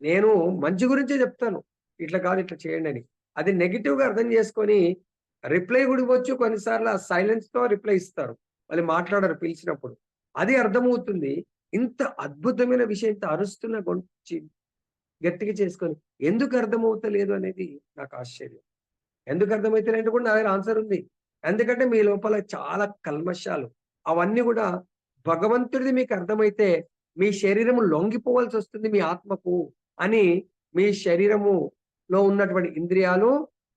నేను మంచి గురించే చెప్తాను, ఇట్లా కాదు ఇట్లా చేయండి అని. అది నెగిటివ్ గా అర్థం చేసుకొని రిప్లై కూడా ఇవ్వచ్చు. కొన్నిసార్లు ఆ సైలెన్స్ తో రిప్లై ఇస్తారు, వాళ్ళు మాట్లాడరు పిలిచినప్పుడు. అది అర్థమవుతుంది. ఇంత అద్భుతమైన విషయం ఇంత అరుస్తున్న గొంతు గట్టిగా చేసుకొని ఎందుకు అర్థమవుతలేదు అనేది నాకు ఆశ్చర్యం. ఎందుకు అర్థమవుతలేదు కూడా నా దగ్గర ఆన్సర్ ఉంది. ఎందుకంటే మీ లోపల చాలా కల్మషాలు, అవన్నీ కూడా భగవంతుడిది మీకు అర్థమైతే మీ శరీరము లొంగిపోవాల్సి వస్తుంది మీ ఆత్మకు అని. మీ శరీరములో ఉన్నటువంటి ఇంద్రియాలు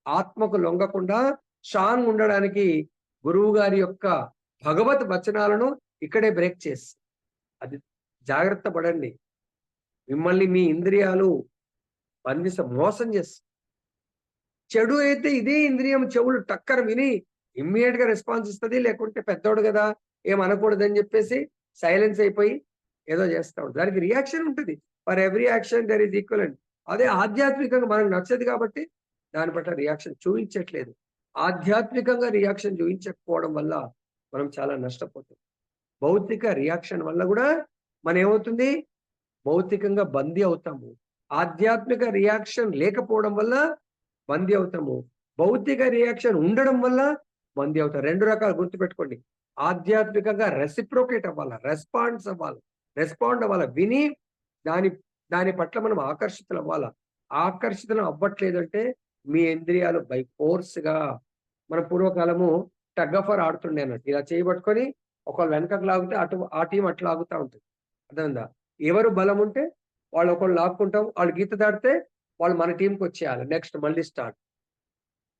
ఆత్మకు లొంగకుండా స్ట్రాంగ్ ఉండడానికి గురువు గారి యొక్క భగవత్ వచనాలను ఇక్కడే బ్రేక్ చేసి అది జాగ్రత్త పడండి. మిమ్మల్ని మీ ఇంద్రియాలు మోసం చేస్తాయి. చెడు అయితే ఇదే ఇంద్రియం చెవులు టక్కర విని ఇమ్మీడియట్ గా రెస్పాన్స్ ఇస్తుంది. లేకుంటే పెద్దోడు కదా ఏం అనకూడదని చెప్పేసి సైలెన్స్ అయిపోయి ఏదో చేస్తా ఉంటుంది. దానికి రియాక్షన్ ఉంటుంది. For every action there is equivalent. అదే ఆధ్యాత్మికంగా మనకు నచ్చదు కాబట్టి దాని పట్ల రియాక్షన్ చూపించట్లేదు. ఆధ్యాత్మికంగా రియాక్షన్ చూపించకపోవడం వల్ల మనం చాలా నష్టపోతాం. భౌతిక రియాక్షన్ వల్ల కూడా మనం ఏమవుతుంది, భౌతికంగా బందీ అవుతాము. ఆధ్యాత్మిక రియాక్షన్ లేకపోవడం వల్ల బందీ అవుతాము. భౌతిక రియాక్షన్ ఉండడం వల్ల బందీ అవుతారు. 2 రకాలు గుర్తుపెట్టుకోండి. ఆధ్యాత్మికంగా రెసిప్రోకేట్ అవ్వాలా, రెస్పాండ్ అవ్వాలా. విని దాని దాని పట్ల మనం ఆకర్షితులు అవ్వాలా. ఆకర్షితులు అవ్వట్లేదంటే మీ ఇంద్రియాలు బై ఫోర్స్ గా, మన పూర్వకాలము టగ్ ఆఫ్ వార్ ఆడుతుండే అన్నట్టు. ఇలా చేయబట్టుకొని ఒకళ్ళు వెనకకు లాగితే ఆ టీం అట్లా లాగుతా ఉంటుంది. అర్థమైందా? ఎవరు బలం ఉంటే వాళ్ళు ఒకళ్ళు లాక్కుంటాం. వాళ్ళు గీత దాటితే వాళ్ళు మన టీంకి వచ్చేయాలి. నెక్స్ట్ మళ్ళీ స్టార్ట్.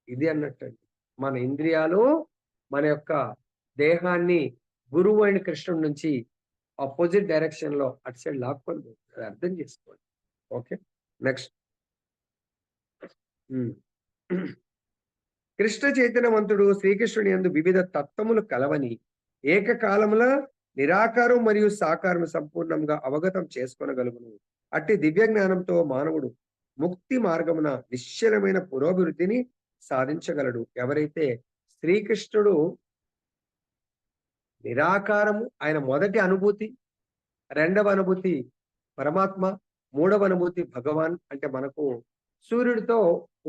ఇది అన్నట్టండి. మన ఇంద్రియాలు మన యొక్క దేహాన్ని గురువు అయిన కృష్ణుడి నుంచి అపోజిట్ డైరెక్షన్ లో అటు సైడ్ లాక్కొని పోతుంది. అది అర్థం చేసుకోండి. Okay, next. కృష్ణ చైతన్యవంతుడు శ్రీకృష్ణుని యందు వివిధ తత్వములు కలవని ఏకకాలముల నిరాకారం మరియు సాకారం సంపూర్ణంగా అవగతం చేసుకొనగలుగును. అట్టి దివ్య జ్ఞానంతో మానవుడు ముక్తి మార్గమున నిశ్చలమైన పురోభివృద్ధిని సాధించగలడు. ఎవరైతే శ్రీకృష్ణుడు నిరాకారము, ఆయన మొదటి అనుభూతి, రెండవ అనుభూతి పరమాత్మ, మూడవ అనుభూతి భగవాన్. అంటే మనకు సూర్యుడితో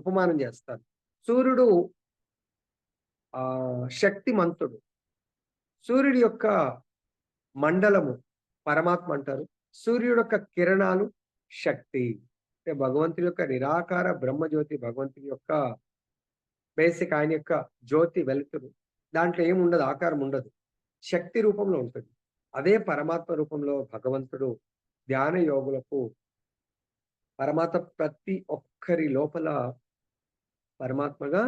ఉపమానం చేస్తారు. సూర్యుడు శక్తిమంతుడు. సూర్యుడి యొక్క మండలము పరమాత్మ అంటారు. సూర్యుడు యొక్క కిరణాలు శక్తి. అంటే భగవంతుడి యొక్క నిరాకార బ్రహ్మజ్యోతి, భగవంతుడి యొక్క బేసిక్ ఆయన యొక్క జ్యోతి వెలుతురు. దాంట్లో ఏముండదు, ఆకారం ఉండదు, శక్తి రూపంలో ఉంటుంది. అదే పరమాత్మ రూపంలో భగవంతుడు ధ్యాన యోగులకు పరమాత్మ ప్రతి ఒక్కరి లోపల పరమాత్మగా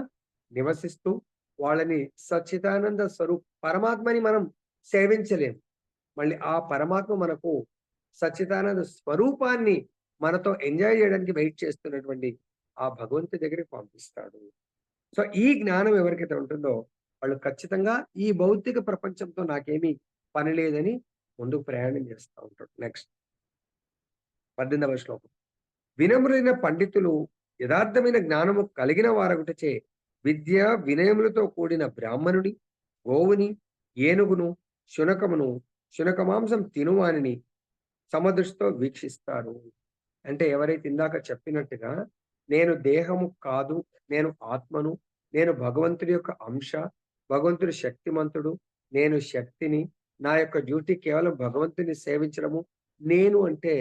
నివసిస్తూ వాళ్ళని సచ్చిదానంద స్వరూప్ పరమాత్మని మనం సేవించలేము. మళ్ళీ ఆ పరమాత్మ మనకు సచ్చిదానంద స్వరూపాన్ని మనతో ఎంజాయ్ చేయడానికి వెయిట్ చేస్తున్నటువంటి ఆ భగవంతుడి దగ్గరికి పంపిస్తాడు. సో ఈ జ్ఞానం ఎవరికైతే ఉంటుందో వాళ్ళు ఖచ్చితంగా ఈ భౌతిక ప్రపంచంతో నాకేమీ పని లేదని ముందుకు ప్రయాణం చేస్తూ ఉంటాడు. నెక్స్ట్ 18వ శ్లోకం. వినమ్రులైన పండితులు యథార్థమైన జ్ఞానము కలిగిన వారొకటిచే విద్య వినయములతో కూడిన బ్రాహ్మణుని, గోవుని, ఏనుగును, శునకమును, శునకమాంసం తినువానిని సమదృష్టితో వీక్షిస్తారు. అంటే ఎవరైతే ఇందాక చెప్పినట్టుగా నేను దేహము కాదు, నేను ఆత్మను, నేను భగవంతుడి యొక్క అంశ, భగవంతుడి శక్తిమంతుడు, నేను శక్తిని, నా యొక్క డ్యూటీ కేవలం భగవంతుని సేవించడము. నేను అంటే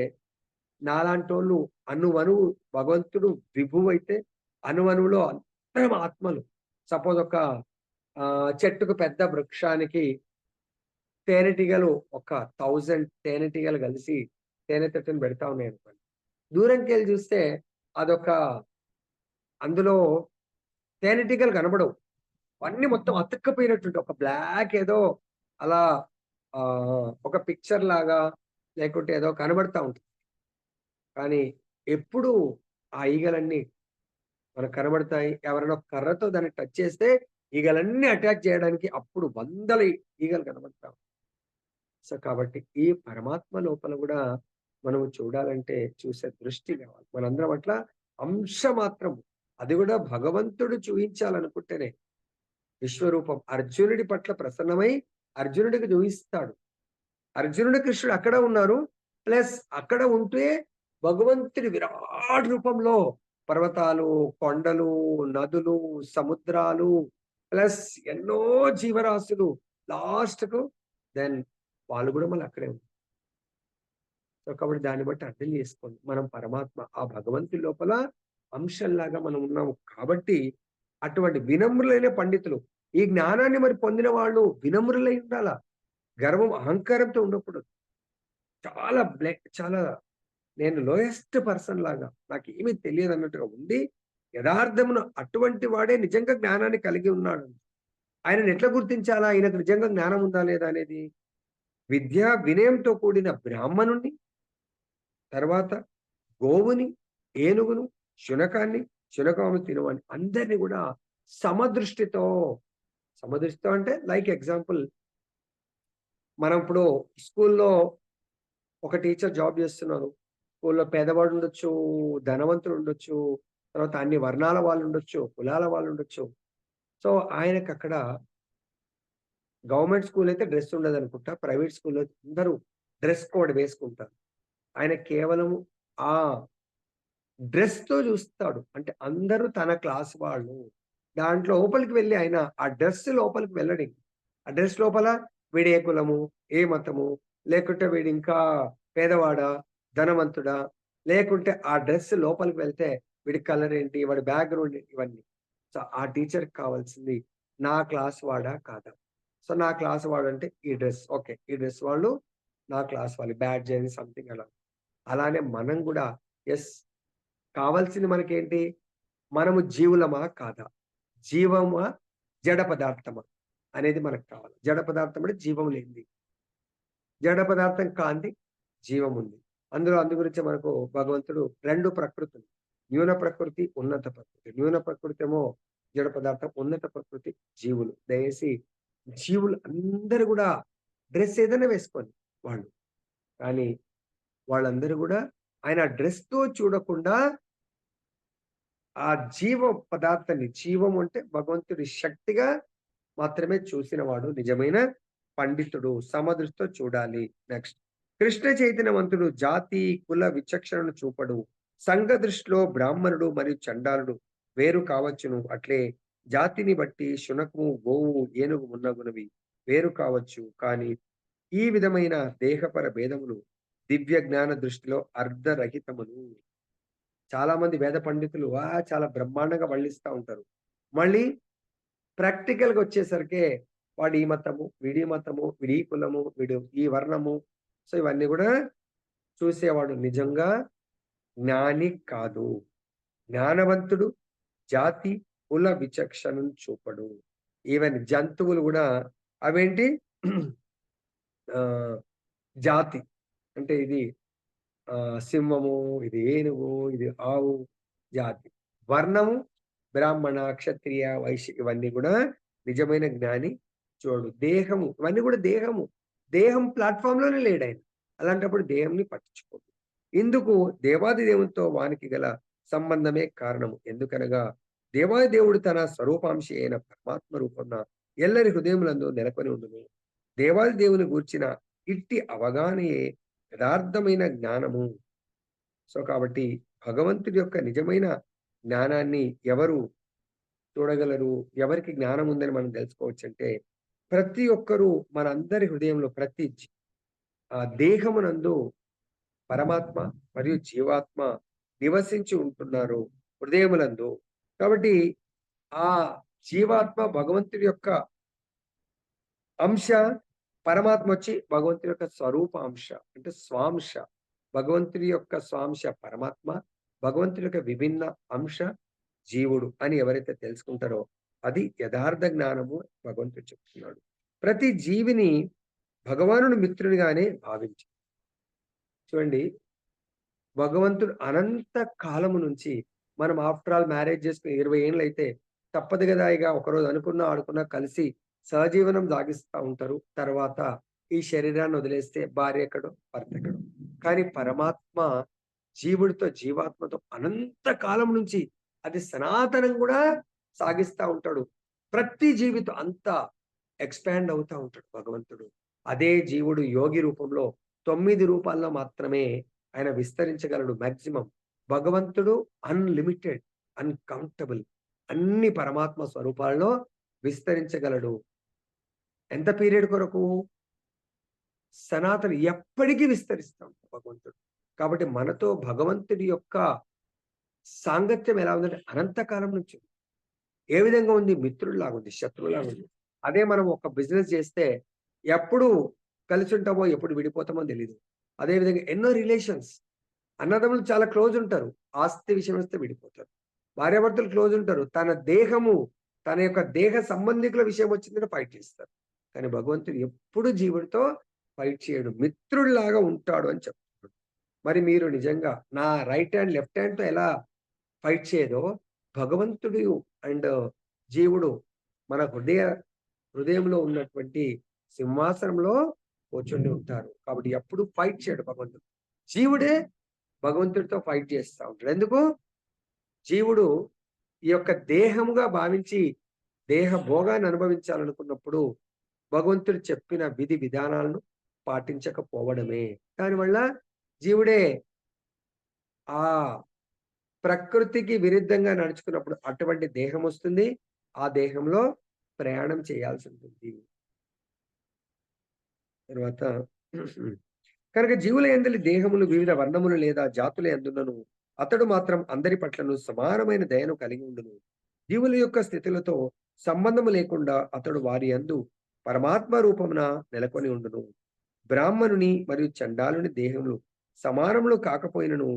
నాలాంటి వాళ్ళు అణువణువు భగవంతుడు విభువు అయితే అణువణువులో అందరం ఆత్మలు. సపోజ్ ఒక చెట్టుకు పెద్ద వృక్షానికి తేనెటీగలు ఒక 1000 తేనెటీగలు కలిసి తేనె తట్టును పెడతా ఉన్నాయి అనుకోండి. దూరంకి వెళ్ళి చూస్తే అదొక అందులో తేనెటీగలు కనబడవు. అన్ని మొత్తం అతుక్కపోయినట్టుంటే ఒక బ్లాక్ ఏదో అలా ఒక పిక్చర్ లాగా లేకుంటే ఏదో కనబడతా ఉంటుంది. కానీ ఎప్పుడు ఆ ఈగలన్నీ మనకు కనబడతాయి. ఎవరైనా కర్రతో దాన్ని టచ్ చేస్తే ఈగలన్నీ అటాక్ చేయడానికి అప్పుడు వందల ఈగలు కనబడతాం. సో కాబట్టి ఈ పరమాత్మ లోపల కూడా మనం చూడాలంటే చూసే దృష్టి కావాలి. మనందరం అట్లా అంశ మాత్రం, అది కూడా భగవంతుడు చూపించాలనుకుంటేనే విశ్వరూపం అర్జునుడి పట్ల ప్రసన్నమై అర్జునుడికి చూపిస్తాడు. అర్జునుడి కృష్ణుడు అక్కడ ఉన్నారు, ప్లస్ అక్కడ ఉంటే భగవంతుడి విరాట్ రూపంలో పర్వతాలు, కొండలు, నదులు, సముద్రాలు, ప్లస్ ఎన్నో జీవరాశులు, లాస్ట్ కు దెన్ వాళ్ళు కూడా మళ్ళీ అక్కడే ఉంటారు. సో కాబట్టి దాన్ని బట్టి అర్థం చేసుకోండి, మనం పరమాత్మ ఆ భగవంతుడి లోపల అంశంలాగా మనం ఉన్నాము. కాబట్టి అటువంటి వినమ్రులైన పండితులు, ఈ జ్ఞానాన్ని మరి పొందిన వాళ్ళు వినమ్రులై ఉండాలా. గర్వం అహంకారంతో ఉండకూడదు. చాలా నేను లోయెస్ట్ పర్సన్ లాగా నాకు ఏమీ తెలియదు అన్నట్టుగా ఉండి యథార్థమును అటువంటి వాడే నిజంగా జ్ఞానాన్ని కలిగి ఉన్నాడు. ఆయనను ఎట్లా గుర్తించాలా, ఆయనకు నిజంగా జ్ఞానం ఉందా లేదా అనేది విద్యా వినయంతో కూడిన బ్రాహ్మణుణ్ణి, తర్వాత గోవుని, ఏనుగును, శునకాన్ని, శునకము తిను అని అందరినీ కూడా సమదృష్టితో అంటే లైక్ ఎగ్జాంపుల్, మనం ఇప్పుడు స్కూల్లో ఒక టీచర్ జాబ్ చేస్తున్నారు. స్కూల్లో పేదవాడు ఉండొచ్చు, ధనవంతుడు ఉండొచ్చు, తర్వాత అన్ని వర్ణాల వాళ్ళు ఉండొచ్చు, కులాల వాళ్ళు ఉండొచ్చు. సో ఆయనకక్కడ గవర్నమెంట్ స్కూల్ అయితే డ్రెస్ ఉండదనుకుంటా. ప్రైవేట్ స్కూల్‌లో అందరూ డ్రెస్ కోడ్ వేసుకుంటారు. ఆయన కేవలం ఆ డ్రెస్‌తో చూస్తాడు. అంటే అందరూ తన క్లాస్ వాళ్ళు. దాంట్లో లోపలికి వెళ్లి ఆయన ఆ డ్రెస్ లోపలికి వెళ్ళడింక. ఆ డ్రెస్ లోపల వీడు ఏ కులము, ఏ మతము, లేకుంటే వీడింకా పేదవాడా, ధనవంతుడా, లేకుంటే ఆ డ్రెస్ లోపలికి వెళ్తే వీడి కలర్ ఏంటి, వాడి బ్యాక్‌గ్రౌండ్ ఏంటి ఇవన్నీ. సో, ఆ టీచర్‌కి కావాల్సింది నా క్లాస్ వాడా కాదా? సో, నా క్లాస్ వాడంటే ఈ డ్రెస్. ఓకే. ఈ డ్రెస్ వాళ్ళు నా క్లాస్ వాళ్ళు. బ్యాడ్జ్ అది సంథింగ్ అలా. అలానే మనం గూడా యెస్. కావాల్సింది మనకేంటి? మనము జీవులమా? కాదా? జీవమా? జడ పదార్థమా? అనేది మనకు కావాలి. జడ పదార్థం అంటే జీవం లేనిది. జడ పదార్థం కానిది జీవం ఉంది. అందు గురించే మనకు భగవంతుడు 2 ప్రకృతులు. న్యూన ప్రకృతి, ఉన్నత ప్రకృతి. న్యూన ప్రకృతి ఏమో జడ పదార్థం, ఉన్నత ప్రకృతి జీవులు. దయచేసి జీవులు అందరూ గూడా డ్రెస్ ఏదైనా వేసుకోని వాళ్ళు. కానీ వాళ్ళందరూ గూడా ఆయన డ్రెస్‌తో చూడకుండా ఆ జీవ పదార్థాన్ని, జీవం అంటే భగవంతుడి శక్తిగా మాత్రమే చూసినవాడు నిజమైన పండితుడు. సమదృష్టితో చూడాలి. నెక్స్ట్, కృష్ణ చైతన్యవంతుడు జాతి, కుల విచక్షణను చూపడు. సంఘ దృష్టిలో బ్రాహ్మణుడు మరియు చండాలుడు వేరు కావచ్చును. అట్లే జాతిని బట్టి శునకము, గోవు, ఏనుగు మున్నగునవి వేరు కావచ్చు. కానీ ఈ విధమైన దేహపర భేదములు దివ్య జ్ఞాన దృష్టిలో అర్ధరహితములు. చాలా మంది వేద పండితులు చాలా బ్రహ్మాండంగా వల్లిస్తా ఉంటారు. మళ్ళీ ప్రాక్టికల్‌గా వచ్చేసరికే వాడు ఈ మతము, వీడి మతము, వీడి ఈ కులము, వీడు ఈ వర్ణము. సో, ఇవన్నీ గూడా చూసేవాడు నిజంగా జ్ఞాని కాదు. జ్ఞానవంతుడు జాతి, కుల విచక్షణను చూపడు. ఈవెన్ జంతువులు గూడా అవేంటి ఆహ్, జాతి అంటే ఇది సింహము, ఇది ఏనుగు, ఇది ఆవు జాతి. వర్ణము బ్రాహ్మణ, క్షత్రియ, వైశ్య ఇవన్నీ గూడా నిజమైన జ్ఞాని చూడు. దేహము ఇవన్నీ గూడా దేహము. దేహం ప్లాట్‌ఫార్మ్‌లోనే లేడాయన. అలాంటప్పుడు దేహంని పట్టించుకోడు. ఇందుకు దేవాది దేవునితో వానికి గల సంబంధమే కారణము. ఎందుకనగా దేవాది దేవుడు తన స్వరూపాంశి అయిన పరమాత్మ రూపమున ఎల్లరి హృదయములందు నెలకొని ఉండును. దేవాది దేవుని గూర్చిన ఇట్టి అవగాహనయే యథార్థమైన జ్ఞానము. సో, కాబట్టి భగవంతుడి యొక్క నిజమైన జ్ఞానాన్ని ఎవరు చూడగలరు? ఎవరికి జ్ఞానం ఉందని మనం తెలుసుకోవచ్చంటే, ప్రతి ఒక్కరూ మనందరి హృదయంలో దేహమునందు పరమాత్మ మరియు జీవాత్మ నివసించి ఉంటున్నారు హృదయములందు. కాబట్టి ఆ జీవాత్మ భగవంతుడి యొక్క అంశ, పరమాత్మ వచ్చి భగవంతుడి యొక్క స్వరూప అంశ. అంటే స్వాంశ. భగవంతుడి యొక్క స్వాంశ పరమాత్మ, భగవంతుడి యొక్క విభిన్న అంశ జీవుడు అని ఎవరైతే తెలుసుకుంటారో అది యథార్థ జ్ఞానము భగవంతుడు చెప్తున్నాడు. ప్రతి జీవిని భగవానుని మిత్రునిగానే భావించు. చూడండి, భగవంతుడు అనంత కాలము నుంచి మనం ఆఫ్టర్ ఆల్ మ్యారేజ్ చేసుకొని 20 ఏండ్లయితే తప్పదు గదా! ఇగ ఒకరోజు అనుకున్నా, ఆడుకున్నా కలిసి సహజీవనం సాగిస్తా ఉంటారు. తర్వాత ఈ శరీరాన్ని వదిలేస్తే భార్య ఎక్కడో, భర్త ఎక్కడో. కానీ పరమాత్మ జీవుడితో, జీవాత్మతో అనంత కాలం నుంచి అది సనాతనం గూడా సాగిస్తా ఉంటాడు. ప్రతి జీవితో అంతా ఎక్స్‌పాండ్ అవుతా ఉంటాడు భగవంతుడు. అదే జీవుడు యోగి రూపంలో 9 రూపాల్లో మాత్రమే ఆయన విస్తరించగలడు మాక్సిమం. భగవంతుడు అన్‌లిమిటెడ్, అన్‌కౌంటబుల్ అన్ని పరమాత్మ స్వరూపాల్లో విస్తరించగలడు. ఎంత పీరియడ్ కొరకు? సనాతన ఎప్పటికీ విస్తరిస్తా ఉంటాడు భగవంతుడు. కాబట్టి మనతో భగవంతుడి యొక్క సాంగత్యం ఎలా ఉందంటే అనంత కాలం నుంచి ఉంది. ఏ విధంగా ఉంది? మిత్రుడిలాగా ఉంది, శత్రువులాగా ఉంది. అదే మనం ఒక బిజినెస్ చేస్తే ఎప్పుడు కలిసుంటామో, ఎప్పుడు విడిపోతామో తెలీదు. అదే విధంగా ఎన్నో రిలేషన్స్. అన్నదమ్ములు చాలా క్లోజ్ ఉంటారు. ఆస్తి విషయం వస్తే విడిపోతారు. భార్యాభర్తలు క్లోజ్ ఉంటారు. తన యొక్క దేహ సంబంధికుల విషయం వచ్చిందంటే ఫైట్ చేస్తారు. కానీ భగవంతుడు ఎప్పుడు జీవుడితో ఫైట్ చేయడు. మిత్రుడిలాగా ఉంటాడు అని చెప్తున్నాడు. మరి మీరు నిజంగా నా రైట్ హ్యాండ్, లెఫ్ట్ హ్యాండ్‌తో ఎలా ఫైట్ చేయదో, భగవంతుడు అండ్ జీవుడు మన హృదయంలో ఉన్నటువంటి సింహాసనంలో కూర్చొని ఉంటారు. కాబట్టి ఎప్పుడు ఫైట్ చేయడు భగవంతుడు. జీవుడే భగవంతుడితో ఫైట్ చేస్తా ఉంటాడు. ఎందుకు? జీవుడు ఈ యొక్క దేహముగా భావించి దేహ భోగాన్ని అనుభవించాలనుకున్నప్పుడు భగవంతుడు చెప్పిన విధి విధానాలను పాటించకపోవడమే. దానివల్ల జీవుడే ఆ ప్రకృతికి విరుద్ధంగా నడుచుకున్నప్పుడు అటువంటి దేహం వస్తుంది. ఆ దేహంలో ప్రయాణం చేయాల్సి ఉంటుంది. తర్వాత కనుక జీవుల యందలి దేహములు వివిధ వర్ణములు లేదా జాతుల యందున్నను అతడు మాత్రం అందరి పట్లను సమానమైన దయను కలిగి ఉండును. జీవుల యొక్క స్థితులతో సంబంధము లేకుండా అతడు వారి యందు పరమాత్మ రూపమున నెలకొని ఉండును. బ్రాహ్మణుని మరియు చండాలుని దేహములు సమానములు కాకపోయినను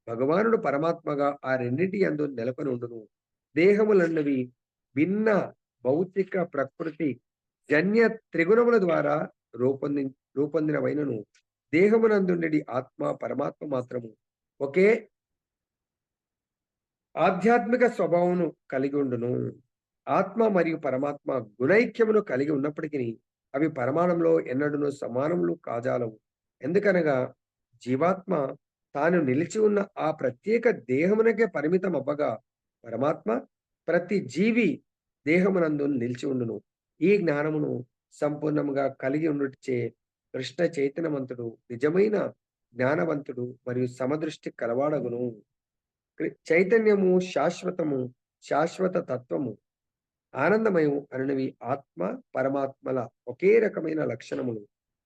భగవానుడు పరమాత్మగా ఆ రెండింటి యందు నెలకొని ఉండును. దేహములన్నవి భిన్న భౌతిక ప్రకృతి జన్య త్రిగుణముల ద్వారా రూపొంది రూపొందినవైనను దేహమునందుండెడి ఆత్మ పరమాత్మ మాత్రము ఒకే ఆధ్యాత్మిక స్వభావమును కలిగి ఉండును. ఆత్మ మరియు పరమాత్మ గుణైక్యమును కలిగి ఉన్నప్పటికీ అవి పరమాణంలో ఎన్నడూను సమానములు కాజాలవు. ఎందుకనగా జీవాత్మ తాను నిలిచి ఉన్న ఆ ప్రత్యేక దేహమునకే పరిమితం అవ్వగా పరమాత్మ ప్రతి జీవి దేహమునందు నిలిచి ఉండును. ఈ జ్ఞానమును సంపూర్ణముగా కలిగి ఉండుటచే కృష్ణ చైతన్యవంతుడు నిజమైన జ్ఞానవంతుడు మరియు సమదృష్టి కలవాడగును. చైతన్యము శాశ్వతము, శాశ్వత తత్వము, ఆనందమయం అనునవి ఆత్మ పరమాత్మల ఒకే రకమైన లక్షణములు.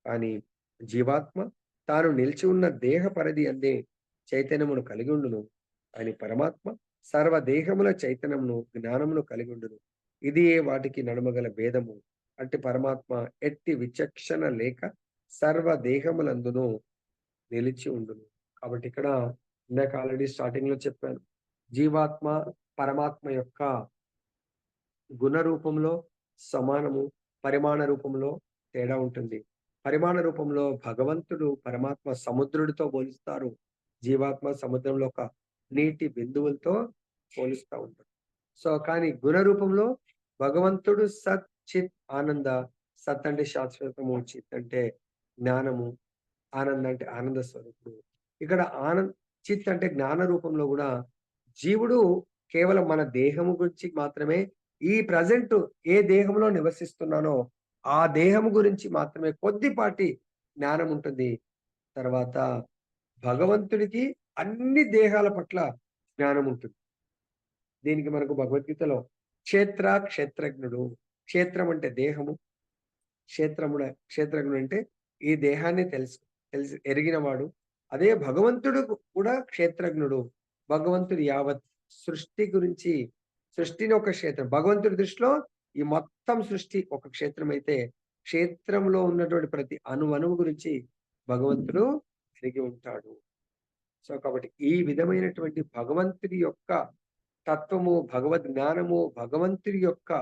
కానీ జీవాత్మ తాను నిలిచి ఉన్న దేహ పరిధి అందే చైతన్యమును కలిగి ఉండును. అని పరమాత్మ సర్వదేహముల చైతన్యమును జ్ఞానమును కలిగి ఉండును. ఇది వాటికి నడుమగల భేదము. అట్టి పరమాత్మ ఎట్టి విచక్షణ లేక సర్వదేహములందును నిలిచి ఉండును. కాబట్టి ఇక్కడ ఇందాక ఆల్రెడీ స్టార్టింగ్ లో చెప్పాను. జీవాత్మ పరమాత్మ యొక్క గుణ రూపంలో సమానము, పరిమాణ రూపంలో తేడా ఉంటుంది. పరిమాణ రూపంలో భగవంతుడు పరమాత్మ సముద్రుడితో పోలుస్తారు. జీవాత్మ సముద్రంలో ఒక నీటి బిందువులతో పోలుస్తూ ఉంటారు. సో కానీ గుణ రూపంలో భగవంతుడు సత్ చిత్ ఆనంద. సత్ అంటే శాశ్వతము, చిత్ అంటే జ్ఞానము, ఆనంద అంటే ఆనంద స్వరూపుడు. ఇక్కడ చిత్ అంటే జ్ఞాన రూపంలో కూడా జీవుడు కేవలం మన దేహము గురించి మాత్రమే, ఈ ప్రజెంట్ ఏ దేహంలో నివసిస్తున్నానో ఆ దేహము గురించి మాత్రమే కొద్దిపాటి జ్ఞానం ఉంటుంది. తర్వాత భగవంతుడికి అన్ని దేహాల పట్ల జ్ఞానం ఉంటుంది. దీనికి మనకు భగవద్గీతలో క్షేత్రజ్ఞుడు, క్షేత్రం అంటే దేహము, క్షేత్రజ్ఞుడు అంటే ఈ దేహాన్ని తెలిసి ఎరిగినవాడు. అదే భగవంతుడు కూడా క్షేత్రజ్ఞుడు. భగవంతుడు యావత్ సృష్టి గురించి, సృష్టిని ఒక క్షేత్రం, భగవంతుడి దృష్టిలో ఈ మొత్తం సృష్టి ఒక క్షేత్రం అయితే క్షేత్రంలో ఉన్నటువంటి ప్రతి అణువు గురించి భగవంతుడు ఎరిగి ఉంటాడు. సో కాబట్టి ఈ విధమైనటువంటి భగవంతుడి యొక్క తత్వము, భగవద్ జ్ఞానము, భగవంతుడి యొక్క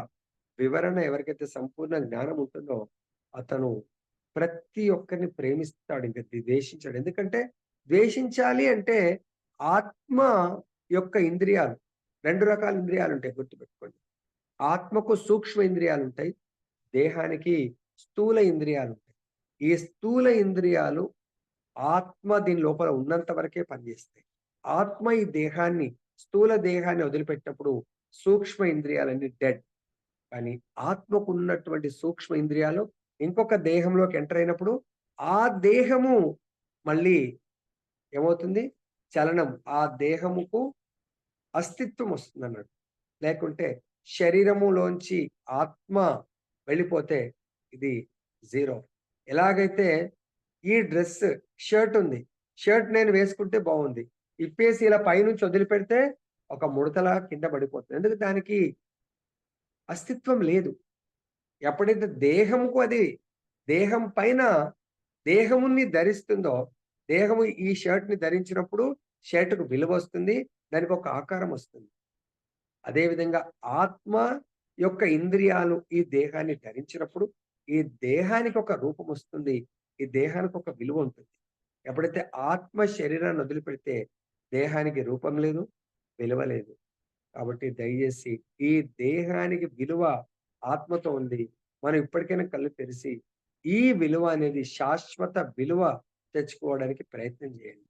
వివరణ ఎవరికైతే సంపూర్ణ జ్ఞానం ఉంటుందో అతను ప్రతి ఒక్కరిని ప్రేమిస్తాడు, ఇంకా ద్వేషించాడు. ఎందుకంటే ద్వేషించాలి అంటే ఆత్మ యొక్క ఇంద్రియాలు, రెండు రకాల ఇంద్రియాలు ఉంటాయి, గుర్తుపెట్టుకోండి. ఆత్మకు సూక్ష్మ ఇంద్రియాలు ఉంటాయి, దేహానికి స్థూల ఇంద్రియాలు ఉంటాయి. ఈ స్థూల ఇంద్రియాలు ఆత్మ దీని లోపల ఉన్నంత వరకే పనిచేస్తాయి. ఆత్మ ఈ దేహాన్ని, స్థూల దేహాన్ని వదిలిపెట్టినప్పుడు సూక్ష్మ ఇంద్రియాలన్నీ డెడ్. కానీ ఆత్మకు ఉన్నటువంటి సూక్ష్మ ఇంద్రియాలు ఇంకొక దేహంలోకి ఎంటర్ అయినప్పుడు ఆ దేహము మళ్ళీ ఏమవుతుంది? చలనం, ఆ దేహముకు అస్తిత్వం వస్తుంది అన్నాడు. లేకుంటే శరీరములోంచి ఆత్మ వెళ్ళిపోతే ఇది జీరో. ఎలాగైతే ఈ షర్ట్ ఉంది, షర్ట్ నేను వేసుకుంటే బాగుంది, ఇప్పేసి ఇలా పైనుంచి వదిలిపెడితే ఒక ముడతలా కింద పడిపోతుంది. ఎందుకు? దానికి అస్తిత్వం లేదు. ఎప్పుడైతే దేహముకు అది దేహం పైన దేహముని ధరిస్తుందో, దేహము ఈ షర్ట్ ని ధరించినప్పుడు షర్ట్కు విలువ వస్తుంది, దానికి ఒక ఆకారం వస్తుంది. అదేవిధంగా ఆత్మ యొక్క ఇంద్రియాలు ఈ దేహాన్ని ధరించినప్పుడు ఈ దేహానికి ఒక రూపం వస్తుంది, ఈ దేహానికి ఒక విలువ ఉంటుంది. ఎప్పుడైతే ఆత్మ శరీరాన్ని వదిలిపెడితే దేహానికి రూపం లేదు, విలువ లేదు. కాబట్టి దయచేసి ఈ దేహానికి విలువ ఆత్మతో ఉంది. మనం ఇప్పటికైనా కళ్ళు తెరిసి ఈ విలువ అనేది శాశ్వత విలువ తెచ్చుకోవడానికి ప్రయత్నం చేయండి.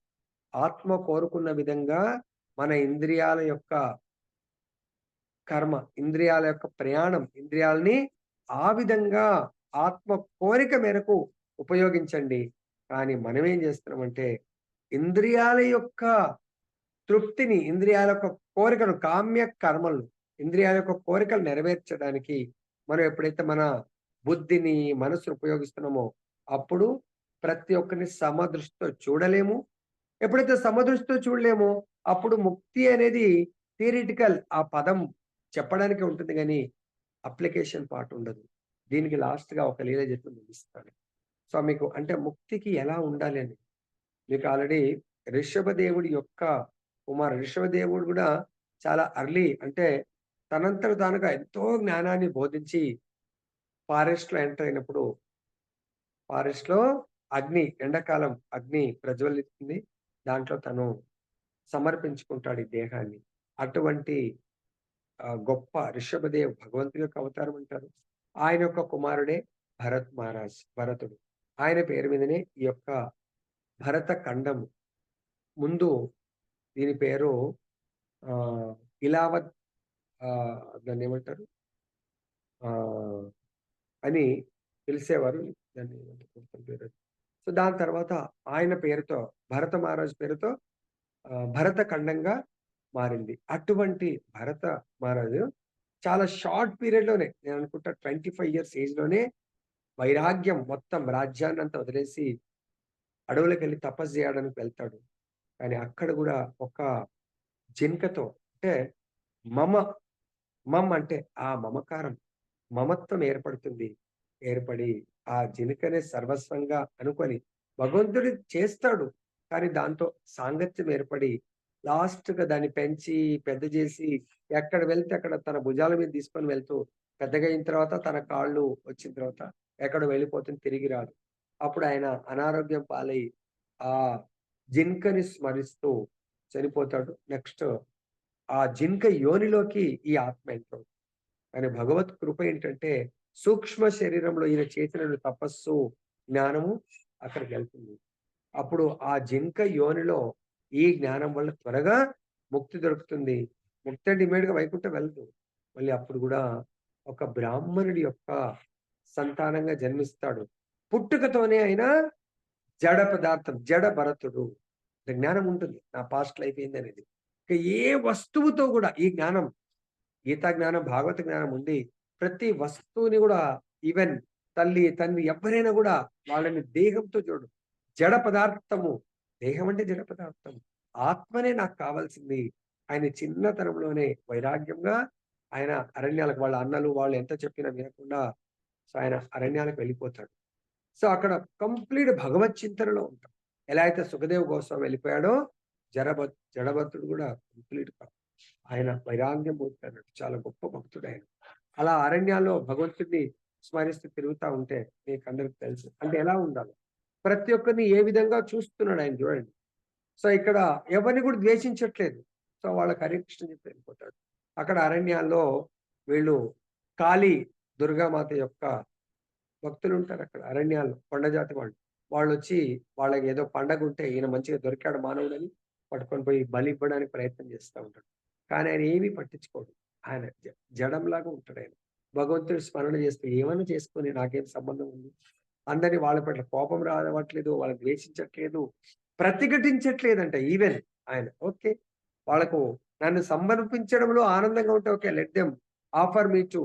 ఆత్మ కోరుకున్న విధంగా మన ఇంద్రియాల యొక్క కర్మ, ఇంద్రియాల యొక్క ప్రయాణం, ఇంద్రియాలని ఆ విధంగా ఆత్మ కోరిక మేరకు ఉపయోగించండి. కానీ మనమేం చేస్తున్నామంటే ఇంద్రియాల యొక్క తృప్తిని, ఇంద్రియాల యొక్క కోరికను, కామ్య కర్మలను, ఇంద్రియాల యొక్క కోరికలు నెరవేర్చడానికి మనం ఎప్పుడైతే మన బుద్ధిని, మనసును ఉపయోగిస్తున్నామో అప్పుడు ప్రతి ఒక్కరిని సమదృష్టితో చూడలేము. ఎప్పుడైతే సమదృష్టితో చూడలేమో అప్పుడు ముక్తి అనేది థియరిటికల్ ఆ పదం చెప్పడానికి ఉంటుంది గానీ అప్లికేషన్ పార్ట్ ఉండదు. దీనికి లాస్ట్‌గా ఒక లీల చెప్పి ముగిస్తాను. సో, మీకు అంటే ముక్తికి ఎలా ఉండాలి అని మీకు ఆల్రెడీ ఋషభదేవుడి యొక్క ఋషభదేవుడు గూడా చాలా అర్లీ అంటే తనంతట తానుగా ఎంతో జ్ఞానాన్ని బోధించి ఫారెస్ట్‌లో ఎంటర్ అయినప్పుడు ఫారెస్ట్‌లో ఎండాకాలం అగ్ని ప్రజ్వలిస్తుంది. దాంట్లో తను సమర్పించుకుంటాడు ఈ దేహాన్ని. అటువంటి గొప్ప రిషభదేవ్ భగవంతుని యొక్క అవతారం అంటారు. ఆయన యొక్క కుమారుడే భరతుడు. ఆయన పేరు మీదనే ఈ యొక్క భరత ఖండం ముందు దీని పేరు ఆహ్, ఇలావత్ దాన్నేమంటారు? ఆహ్, అని పిలిసేవారు. దాన్ని ఏమంటారు పేరు? సో, దాని తర్వాత ఆయన పేరుతో భరత మహారాజు పేరుతో భరత ఖండంగా మారింది. అటువంటి భరత మహారాజు చాలా షార్ట్ పీరియడ్‌లోనే నేననుకుంటా 25 ఇయర్స్ ఏజ్‌లోనే వైరాగ్యం మొత్తం రాజ్యాన్నంతా వదిలేసి అడవులకెళ్ళి తపస్సు జేయడానికి వెళ్తాడు. కానీ అక్కడ గూడా ఒక జింకతో అంటే మమ అంటే ఆ మమకారం, మమత్వం ఏర్పడుతుంది. ఏర్పడి ఆ జింకనే సర్వస్వంగా అనుకోని భగవంతుడు చేస్తాడు. కానీ దాంతో సాంగత్యం ఏర్పడి లాస్ట్‌గా దాన్ని పెంచి, పెద్ద జేసి ఎక్కడ వెళ్తే అక్కడ తన భుజాల మీద తీసుకొని వెళ్తూ పెద్దగా అయిన తర్వాత తన కాళ్ళు వచ్చిన తర్వాత ఎక్కడో వెళ్ళిపోతుంది తిరిగి రాదు. అప్పుడు ఆయన అనారోగ్యం పాలై ఆ జింకని స్మరిస్తూ చనిపోతాడు. నెక్స్ట్ ఆ జింక యోనిలోకి ఈ ఆత్మ ఎంటర్ అవుతుంది. కానీ భగవత్ కృప ఏంటంటే సూక్ష్మ శరీరంలో ఈయన చేసిన తపస్సు, జ్ఞానము అక్కడికెళ్తుంది. అప్పుడు ఆ జింక యోనిలో ఈ జ్ఞానం వల్ల త్వరగా ముక్తి దొరుకుతుంది. ముక్తి అంటే ఇమ్మీడియేట్‌గా వైకుంఠం వెళ్ళదు. మళ్ళీ అప్పుడు గూడా ఒక బ్రాహ్మణుడి యొక్క సంతానంగా జన్మిస్తాడు. పుట్టుకతోనే ఆయన జడ పదార్థం, జడ భరతుడు. అంటే జ్ఞానం ఉంటుంది. నా పాస్ట్ లైఫ్ ఏందనేది. ఇక ఏ వస్తువుతో గూడా ఈ జ్ఞానం గీతా జ్ఞానం, భాగవత జ్ఞానం ఉంది. ప్రతి వస్తువుని గూడా ఈవెన్ తల్లి, తండ్రి ఎవ్వరైనా గూడా వాళ్ళని దేహంతో చూడరు. జడ పదార్థము. దేహం అంటే జడ పదార్థం. ఆత్మనే నాకు కావాల్సింది. ఆయన చిన్నతనంలోనే వైరాగ్యంగా ఆయన అరణ్యాలకు వాళ్ళ అన్నలు వాళ్ళు ఎంత చెప్పినా వినకుండా సో, ఆయన అరణ్యాలకు వెళ్ళిపోతాడు. సో, అక్కడ కంప్లీట్ భగవత్ చింతనలో ఉంటాం. ఎలా అయితే సుఖదేవ్ గోస్వామి వెళ్ళిపోయాడో జడభరతుడు గూడా కంప్లీట్‌గా ఆయన వైరాగ్యం పొందుతాడు. చాలా గొప్ప భక్తుడాయన. అలా అరణ్యాల్లో భగవంతుడిని స్మరిస్తూ తిరుగుతా ఉంటే మీకందరికి తెలుసు. అంటే ఎలా ఉండాలో. ప్రతి ఒక్కరిని ఏ విధంగా చూస్తున్నాడు ఆయన చూడండి. సో, ఇక్కడ ఎవరిని కూడా ద్వేషించట్లేదు. సో, వాళ్ళకి హరే కృష్ణ చెప్పి వెళ్ళిపోతాడు. అక్కడ అరణ్యాల్లో వీళ్ళు కాళీ దుర్గామాత యొక్క భక్తులుంటారు అక్కడ అరణ్యాల్లో కొండ జాతి వాళ్ళు. వాళ్ళొచ్చి వాళ్ళకి ఏదో పండగుంటే ఈయన మంచిగా దొరికాడు మానవుడని పట్టుకొని పోయి బలి ఇవ్వడానికి ప్రయత్నం చేస్తా ఉంటాడు. కానీ ఆయన ఏమీ పట్టించుకోడు. ఆయన జడంలాగా ఉంటాడాయన. భగవంతుడి స్మరణ చేస్తూ ఏమన్నా చేసుకొని నాకేం సంబంధం ఉంది? అందరిని వాళ్ళ పట్ల కోపం రావట్లేదు, వాళ్ళని ద్వేషించట్లేదు, ప్రతిఘటించట్లేదంట ఈవెన్ ఆయన. ఓకే. వాళ్ళకు నన్ను సమర్పించడంలో ఆనందంగా ఉంటే okay. Let them offer me to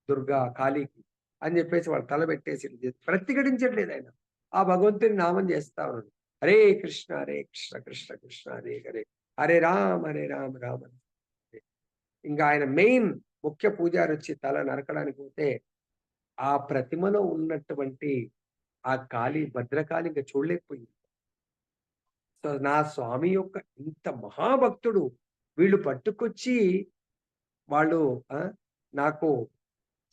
Durga, కాళీకి అని చెప్పేసి వాళ్ళు తలబెట్టేసి ప్రతిఘటించట్లేదు ఆయన. ఆ భగవంతుని నామం చేస్తా ఉన్నాడు. హరే కృష్ణ, హరే కృష్ణ, కృష్ణ కృష్ణ హరే హరే, హరే రామ, హరే రామ, రామ హరే. ఇంకా ఆయన మెయిన్ ముఖ్య పూజారి వచ్చి తల నరకడానికి పోతే ఆ ప్రతిమలో ఉన్నటువంటి ఆ కాళీ భద్రకాళి ఇంక చూడలేకపోయింది. సో, నా స్వామి యొక్క ఇంత మహాభక్తుడు వీళ్ళు పట్టుకొచ్చి వాళ్ళు నాకు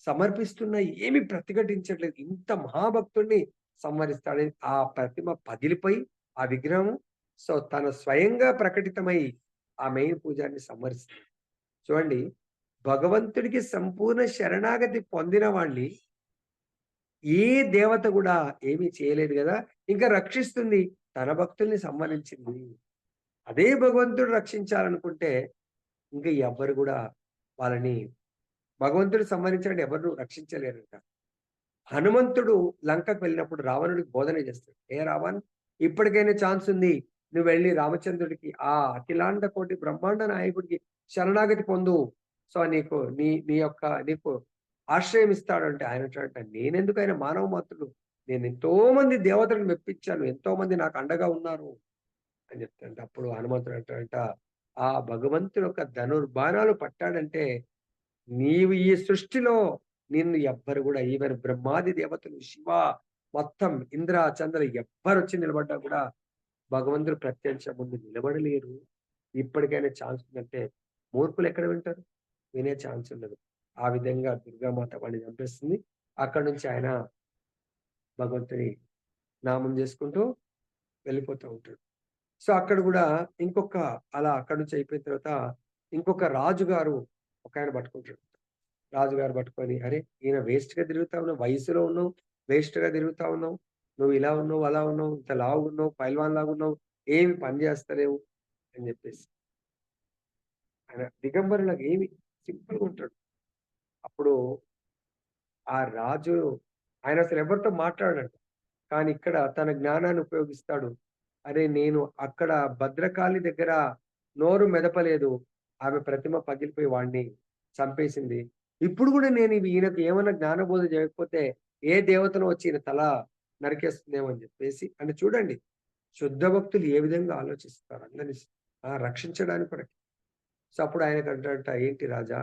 సమర్పిస్తున్నా ఏమి ప్రతిఘటించట్లేదు. ఇంత మహాభక్తుడిని సంహరిస్తాడని ఆ ప్రతిమ పగిలిపోయి ఆ విగ్రహం సో, తను స్వయంగా ప్రకటితమై ఆ మెయిన్ పూజారిని సంహరిస్తుంది. చూడండి, భగవంతుడికి సంపూర్ణ శరణాగతి పొందిన వాణ్ణి ఏ దేవత కూడా ఏమీ చేయలేదు గదా! ఇంకా రక్షిస్తుంది. తన భక్తుల్ని సంహరించింది. అదే భగవంతుడు రక్షించాలనుకుంటే ఇంక ఎవ్వరు గూడా వాళ్ళని భగవంతుడు సంహరించాలంటే ఎవరు రక్షించలేరంట. హనుమంతుడు లంకకు వెళ్ళినప్పుడు రావణుడికి బోధన చేస్తాడు. "ఏ రావణ్, ఇప్పటికైనా ఛాన్స్ ఉంది. నువ్వు వెళ్లి రామచంద్రుడికి ఆ అఖిలాండ కోటి బ్రహ్మాండ నాయకుడికి శరణాగతి పొందు. సో, నీకు నీ నీ యొక్క నీకు ఆశ్రయం ఇస్తాడు" అంటే ఆయన అంటాడట, "నేనెందుకు, ఆయన మానవ మాత్రుడు. నేను ఎంతో మంది దేవతలను మెప్పించాను. ఎంతో మంది నాకు అండగా ఉన్నారు" అని చెప్తాడంట. అప్పుడు హనుమంతుడు అంటాడంట, "ఆ భగవంతుడు యొక్క ధనుర్బాణాలు పట్టాడంటే నీవు ఈ సృష్టిలో నిన్ను ఎవ్వరు గూడా ఈవెన్ బ్రహ్మాది దేవతలు, శివ, మొత్తం ఇంద్ర, చంద్ర ఎవ్వరొచ్చి నిలబడ్డా కూడా భగవంతుడు ప్రత్యక్ష ముందు నిలబడలేరు. ఇప్పటికైనా ఛాన్స్ ఉందంటే మూర్ఖులు ఎక్కడ వింటారు? వినే ఛాన్స్ ఉండదు. ఆ విధంగా దుర్గామాత వాడిని చంపేస్తుంది. అక్కడి నుంచి ఆయన భగవంతుని నామం చేసుకుంటూ వెళ్ళిపోతూ ఉంటాడు. సో, అక్కడ గూడా ఇంకొక అలా అక్కడి నుంచి అయిపోయిన తర్వాత ఇంకొక రాజుగారు ఒకాయన పట్టుకుంటాడు. రాజుగారు పట్టుకొని, "అరే! ఈయన వేస్ట్‌గా తిరుగుతా ఉన్నావు. వయసులో ఉన్నావు. వేస్ట్‌గా తిరుగుతా ఉన్నావు. నువ్వు ఇలా ఉన్నావు, అలా ఉన్నావు. ఇంత లావుగున్నావు, పైల్వాన్‌లాగున్నావు. ఏమి పని చేస్తలేవు" అని చెప్పేసి. ఆయన దిగంబరులాగా ఏమి సింపుల్‌గా ఉంటాడు. అప్పుడు ఆ రాజు ఆయన అసలు ఎవరితో మాట్లాడడంట. కానీ ఇక్కడ తన జ్ఞానాన్ని ఉపయోగిస్తాడు. అరే! నేను అక్కడ భద్రకాళి దగ్గర నోరు మెదపలేదు. ఆమె ప్రతిమ పగిలిపోయి వాడిని చంపేసింది. ఇప్పుడు గూడా నేను ఈయనకు ఏమన్నా జ్ఞానబోధ చేయకపోతే ఏ దేవతనో వచ్చి ఈయన తల నరికేస్తుందేమో అని జెప్పేసి అంటే చూడండి, శుద్ధ భక్తులు ఏ విధంగా ఆలోచిస్తారు అందరిని రక్షించడానికి కొరకే. సో, అప్పుడు ఆయనకంటాడట, "ఏంటి రాజా,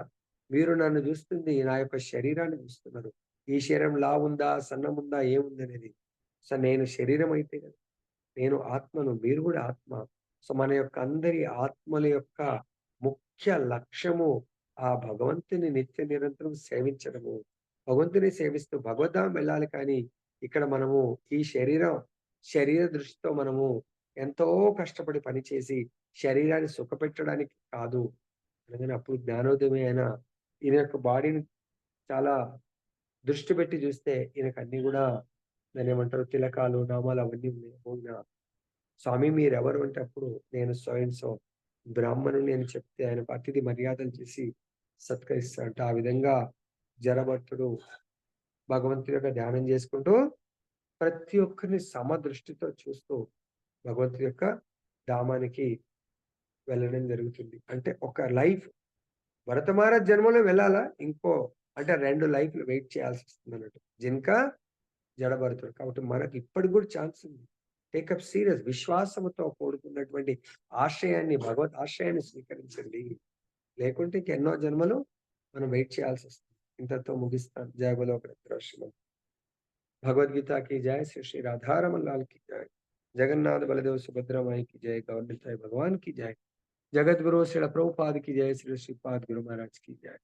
మీరు నన్ను జూస్తుంది నా యొక్క శరీరాన్ని జూస్తున్నారు. ఈ శరీరం లావుందా? సన్నముందా? ఏముందనేది. సో, నేను శరీరం అయితే గదా! నేను ఆత్మను. మీరు గూడా ఆత్మ. సో, మన యొక్క అందరి ఆత్మల యొక్క ముఖ్య లక్ష్యము ఆ భగవంతుని నిత్య నిరంతరం సేవించడము. భగవంతుని సేవిస్తూ భగవద్ధామం వెళ్ళాలి కానీ, ఇక్కడ మనము ఈ శరీర దృష్టితో మనము ఎంతో కష్టపడి పనిచేసి శరీరాన్ని సుఖపెట్టడానికి కాదు. అనగానే అప్పుడు జ్ఞానోదయమే అయిన ఈయన యొక్క బాడీని చాలా దృష్టి పెట్టి చూస్తే ఈయనకన్నీ గూడా దాన్నేమంటారు తిలకాలు, నామాలు అవన్నీ ఉన్నాయి. అవునా! స్వామి మీరెవరు అంటే అప్పుడు నేను సో అండ్ సో బ్రాహ్మణుడిని అని చెప్తే ఆయనకు అతిథి మర్యాదలు చేసి సత్కరిస్తాడంట. ఆ విధంగా జరభట్టుడు భగవంతుడి యొక్క ధ్యానం చేసుకుంటూ ప్రతి ఒక్కరిని సమదృష్టితో చూస్తూ భగవంతుడి యొక్క ధామానికి వెళ్ళడం జరుగుతుంది. అంటే ఒక లైఫ్ భరతమార జన్మలో వెళ్ళాలా? అంటే 2 లైఫ్‌లు వెయిట్ చేయాల్సొస్తుందన్నట్టు. జింక, జడభరతుడు. కాబట్టి మనకి ఇప్పటికి గూడా ఛాన్స్ ఉంది. టేక్ అప్ సీరియస్ విశ్వాసముతో కూడుకున్నటువంటి భగవత్ ఆశ్రయాన్ని స్వీకరించండి. లేకుంటే ఇంకెన్నో జన్మలు మనం వెయిట్ చేయాల్సొస్తుంది. ఇంతటితో ముగిస్తాను. జయ బోలో భద్రాశ్రమం. भगवद गीता की जय। श्री श्री राधा रमन लाल की जय। जगन्नाथ बलदेव सुभद्रा माई की जय। गौर भगवान की जय। जगत गुरु श्री प्रभुपाद की जय। श्री श्रीपाद गुरु महाराज की जय।